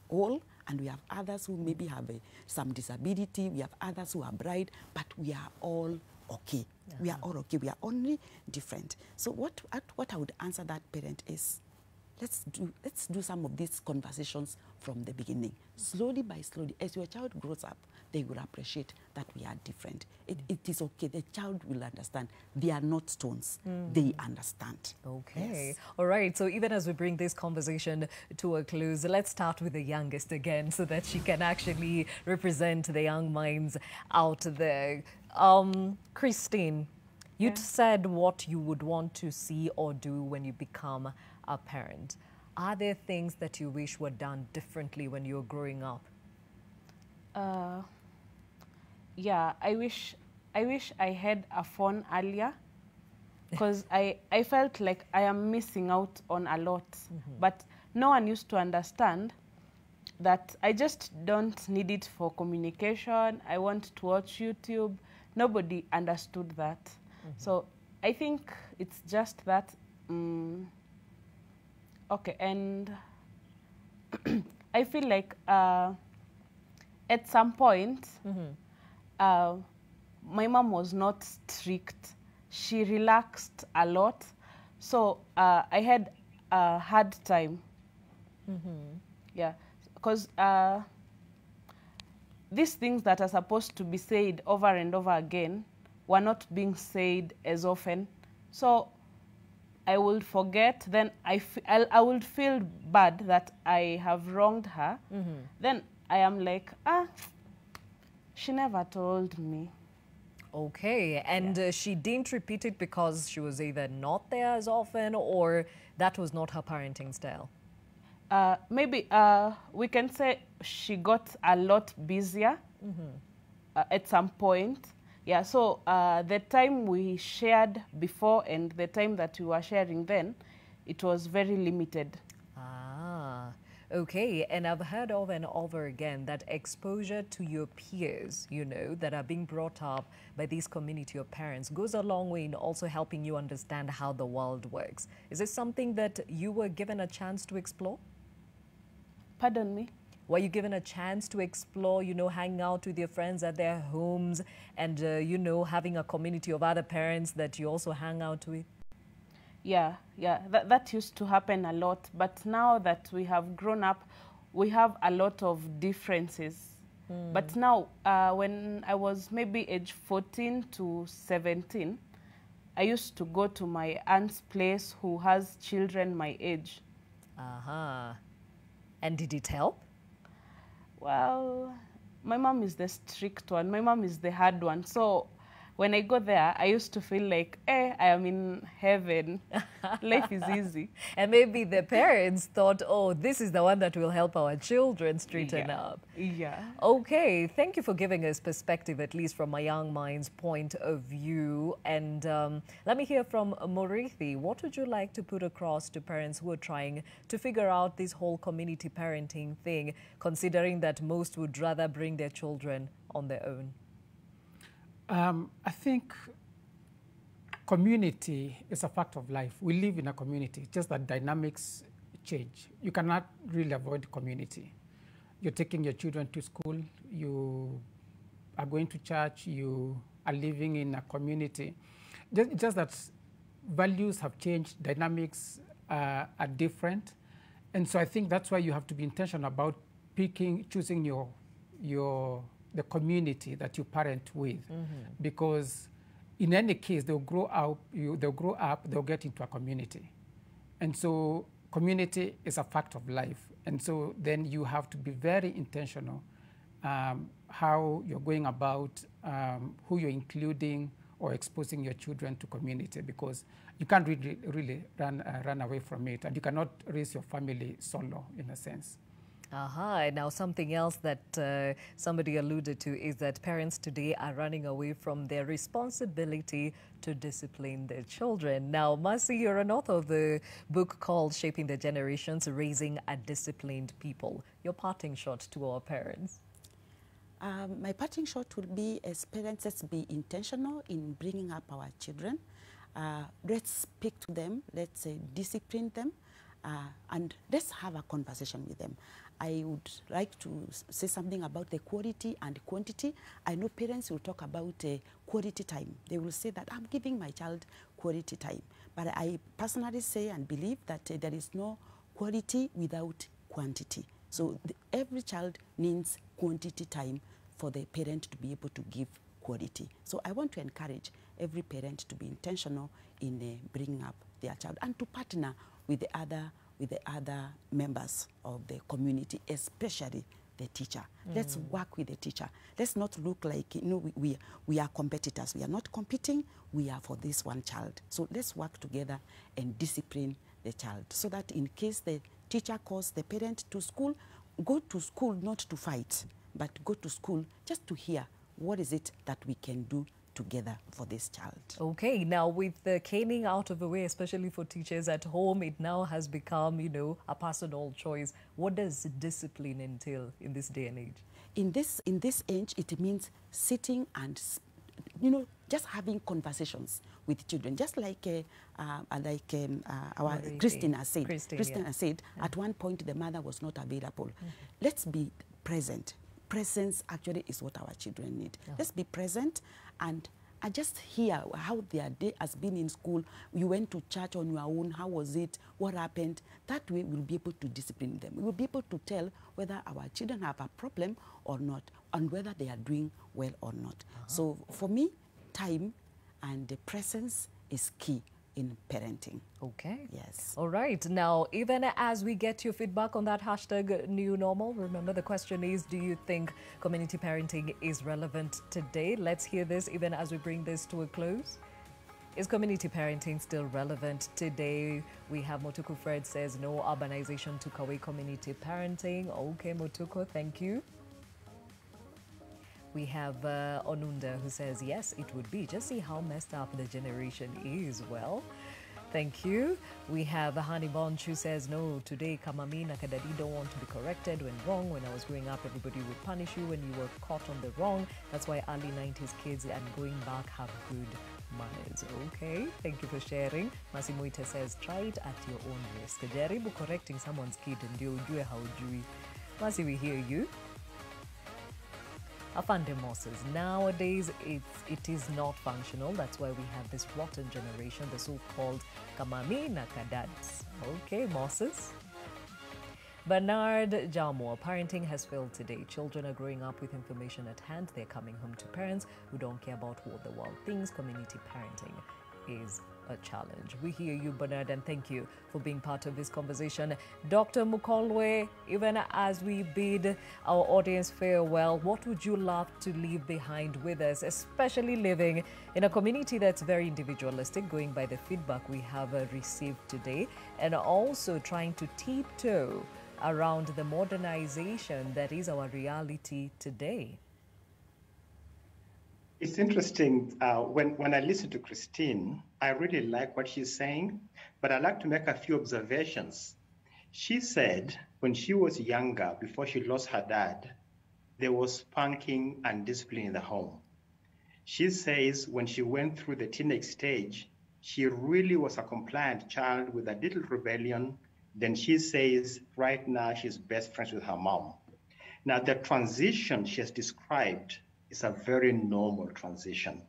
whole, and we have others who maybe have some disability. We have others who are bright, but we are all okay. We are all okay. We are only different. So what I would answer that parent is, let's do some of these conversations from the beginning. Slowly by slowly, as your child grows up, they will appreciate that we are different. It is okay. The child will understand. They are not stones. They understand. Okay. Yes. All right. So even as we bring this conversation to a close, let's start with the youngest again so that she can actually represent the young minds out there. Christine, you said what you would want to see or do when you become a parent. Are there things that you wish were done differently when you were growing up? Yeah, I wish I had a phone earlier, because I felt like I am missing out on a lot. But no one used to understand that I just don't need it for communication. I want to watch YouTube. Nobody understood that. So I think it's just that. Okay, and I feel like at some point, my mom was not strict. She relaxed a lot. So I had a hard time. Yeah, because these things that are supposed to be said over and over again were not being said as often. So I will forget, then I will feel bad that I have wronged her. Then I am like, she never told me. Okay, and she didn't repeat it because she was either not there as often or that was not her parenting style? Maybe we can say she got a lot busier at some point. Yeah, so the time we shared before and the time that we were sharing then, it was very limited. Okay, and I've heard over and over again that exposure to your peers, you know, that are being brought up by this community of parents goes a long way in also helping you understand how the world works. Is this something that you were given a chance to explore? Pardon me? Were you given a chance to explore, you know, hanging out with your friends at their homes and, you know, having a community of other parents that you also hang out with? Yeah, that used to happen a lot. But now that we have grown up, we have a lot of differences. But now, when I was maybe age 14 to 17, I used to go to my aunt's place who has children my age. And did it help? Well, my mom is the strict one. My mom is the hard one. So when I go there, I used to feel like, I am in heaven. Life is easy. And maybe the parents thought, oh, this is the one that will help our children straighten up. Yeah. Okay, thank you for giving us perspective, at least from a young mind's point of view. And let me hear from Murithi. What would you like to put across to parents who are trying to figure out this whole community parenting thing, considering that most would rather bring their children on their own? I think community is a fact of life. We live in a community, just that dynamics change. You cannot really avoid community. you're taking your children to school, you are going to church, you are living in a community. Just that values have changed, dynamics are different. And so I think that's why you have to be intentional about choosing the community that you parent with. Because in any case, they'll grow up, they'll get into a community. And so community is a fact of life. And so then you have to be very intentional how you're going about, who you're including or exposing your children to community, because you can't really run away from it, and you cannot raise your family solo, in a sense. Now, something else that somebody alluded to is that parents today are running away from their responsibility to discipline their children. Now, Mercy, you're an author of the book called Shaping the Generations, Raising a Disciplined People. Your parting shot to our parents. My parting shot would be, as parents, let's be intentional in bringing up our children. Let's speak to them, let's discipline them, and let's have a conversation with them. I would like to say something about the quality and quantity. I know parents will talk about quality time. They will say that I'm giving my child quality time. But I personally say and believe that there is no quality without quantity. So every child needs quantity time for the parent to be able to give quality. So I want to encourage every parent to be intentional in bringing up their child and to partner with the other members of the community, especially the teacher. Let's work with the teacher. Let's not look like, we are competitors. We are not competing. We are for this one child. So let's work together and discipline the child so that in case the teacher calls the parent to school, go to school not to fight, but go to school just to hear what is it that we can do together for this child. Okay, now with the caning out of the way, especially for teachers at home, it now has become, a personal choice. What does discipline entail in this day and age? In this age, it means sitting and, just having conversations with children, just like our Christine has said. Christine has said, at one point the mother was not available. Let's be present. Presence actually is what our children need. Let's be present and just hear how their day has been in school. You went to church on your own. How was it? What happened? That way we'll be able to discipline them. We will be able to tell whether our children have a problem or not and whether they are doing well or not. So for me, time and the presence is key in parenting. Okay. Yes. All right. Now, even as we get your feedback on that hashtag new normal, remember the question is, do you think community parenting is relevant today? Let's hear this even as we bring this to a close. Is community parenting still relevant today? We have Motuko Fred says, no, urbanization took away community parenting. Okay, Motuko, thank you. We have Onunda who says, yes, it would be. Just see how messed up the generation is. Well, thank you. We have Hani Bonch who says, no, today Kamami and Kadadi don't want to be corrected when wrong. When I was growing up, everybody would punish you when you were caught on the wrong. That's why early 90s kids and going back have good manners. Okay, thank you for sharing. Masimuita says, try it at your own risk. Jaribu correcting someone's kid ndio ujue haujui. Masi, we hear you. Afande Moses, nowadays it is not functional. That's why we have this rotten generation, the so-called Kamami na Kadads. Okay, Moses. Bernard Jamo, parenting has failed today. Children are growing up with information at hand. They're coming home to parents who don't care about what the world thinks. Community parenting is a challenge. We hear you, Bernard, and thank you for being part of this conversation. Dr. Mukolwe, even as we bid our audience farewell, what would you love to leave behind with us, especially living in a community that's very individualistic, going by the feedback we have received today, and also trying to tiptoe around the modernization that is our reality today? It's interesting, when I listen to Christine, I really like what she's saying, but I'd like to make a few observations. She said when she was younger, before she lost her dad, there was spanking and discipline in the home. She says when she went through the teenage stage, she really was a compliant child with a little rebellion. Then she says right now she's best friends with her mom. Now, the transition she has described is a very normal transition.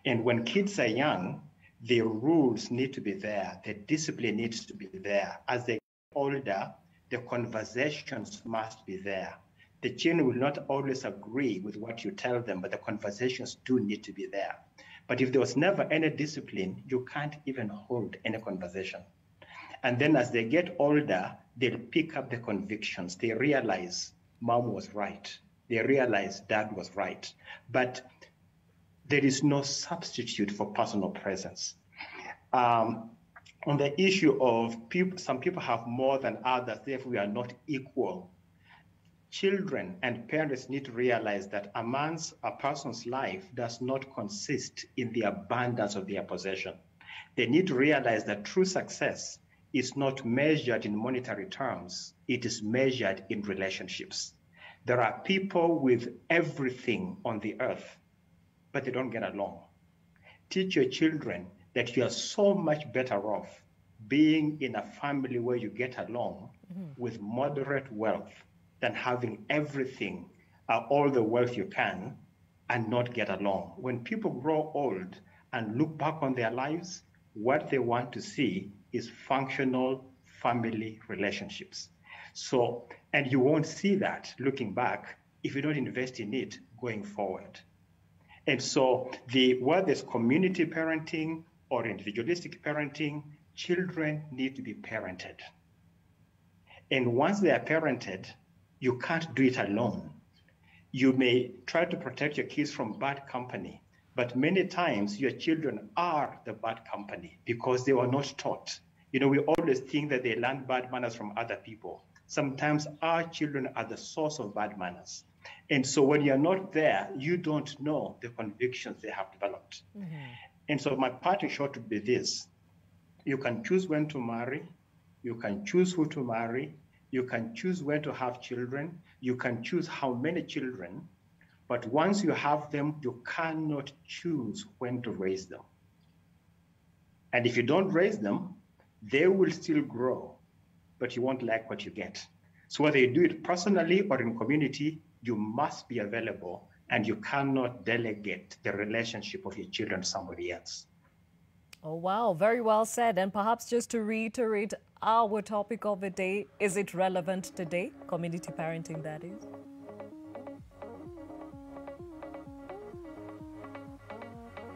And when kids are young, the rules need to be there, the discipline needs to be there. As they get older, the conversations must be there. The children will not always agree with what you tell them, but the conversations do need to be there. But if there was never any discipline, you can't even hold any conversation. And then as they get older, they'll pick up the convictions. They realize mom was right. They realize dad was right. But there is no substitute for personal presence. On the issue of some people have more than others, therefore we are not equal. Children and parents need to realize that a person's life does not consist in the abundance of their possession. They need to realize that true success is not measured in monetary terms, it is measured in relationships. There are people with everything on the earth, but they don't get along. Teach your children that you are so much better off being in a family where you get along with moderate wealth than having everything, all the wealth you can, and not get along. When people grow old and look back on their lives, what they want to see is functional family relationships. So, and you won't see that looking back if you don't invest in it going forward. And so whether it's community parenting or individualistic parenting, children need to be parented. And once they are parented, you can't do it alone. You may try to protect your kids from bad company, but many times your children are the bad company because they were not taught. You know, we always think that they learn bad manners from other people. Sometimes our children are the source of bad manners. And so when you're not there, you don't know the convictions they have developed. And so my parting shot would be this. You can choose when to marry. You can choose who to marry. You can choose when to have children. You can choose how many children. But once you have them, you cannot choose when to raise them. And if you don't raise them, they will still grow, but you won't like what you get. So whether you do it personally or in community, you must be available, and you cannot delegate the relationship of your children to somebody else. Oh, wow. Very well said. And perhaps just to reiterate our topic of the day, is it relevant today? Community parenting, that is.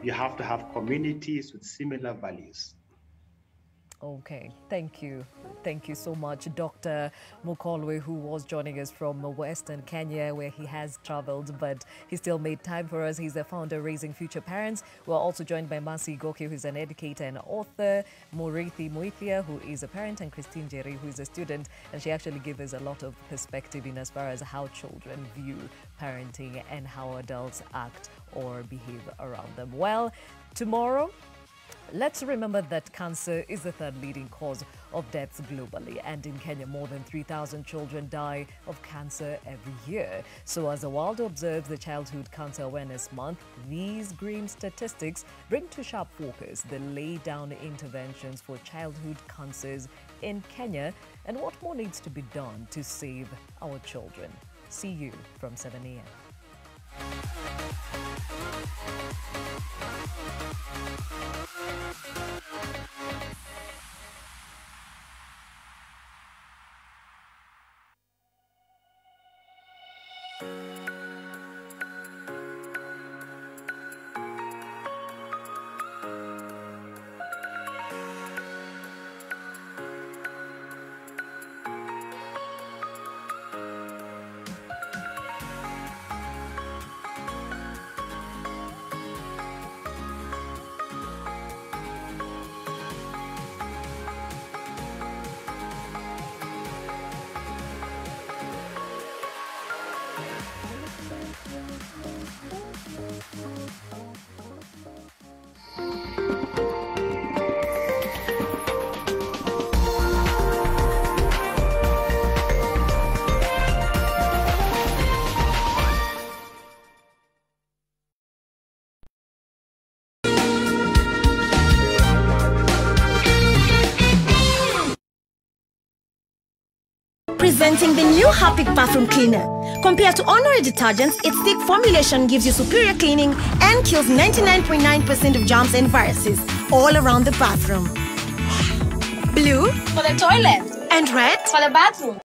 You have to have communities with similar values. Okay, thank you. Thank you so much, Dr. Mukolwe, who was joining us from Western Kenya, where he has traveled, but he still made time for us. He's the founder of Raising Future Parents. We're also joined by Mercy Goke, who's an educator and author, Murithi Muithia, who is a parent, and Christine Jerry, who is a student. And she actually gave us a lot of perspective in as far as how children view parenting and how adults act or behave around them. Well, tomorrow, let's remember that cancer is the third leading cause of deaths globally, and in Kenya, more than 3,000 children die of cancer every year. So as the world observes the Childhood Cancer Awareness Month, these grim statistics bring to sharp focus the lay-down interventions for childhood cancers in Kenya and what more needs to be done to save our children. See you from 7 a.m. Presenting the new Harpic bathroom cleaner. Compared to ordinary detergents, its thick formulation gives you superior cleaning and kills 99.9% of germs and viruses all around the bathroom. Blue For the toilet. And red For the bathroom.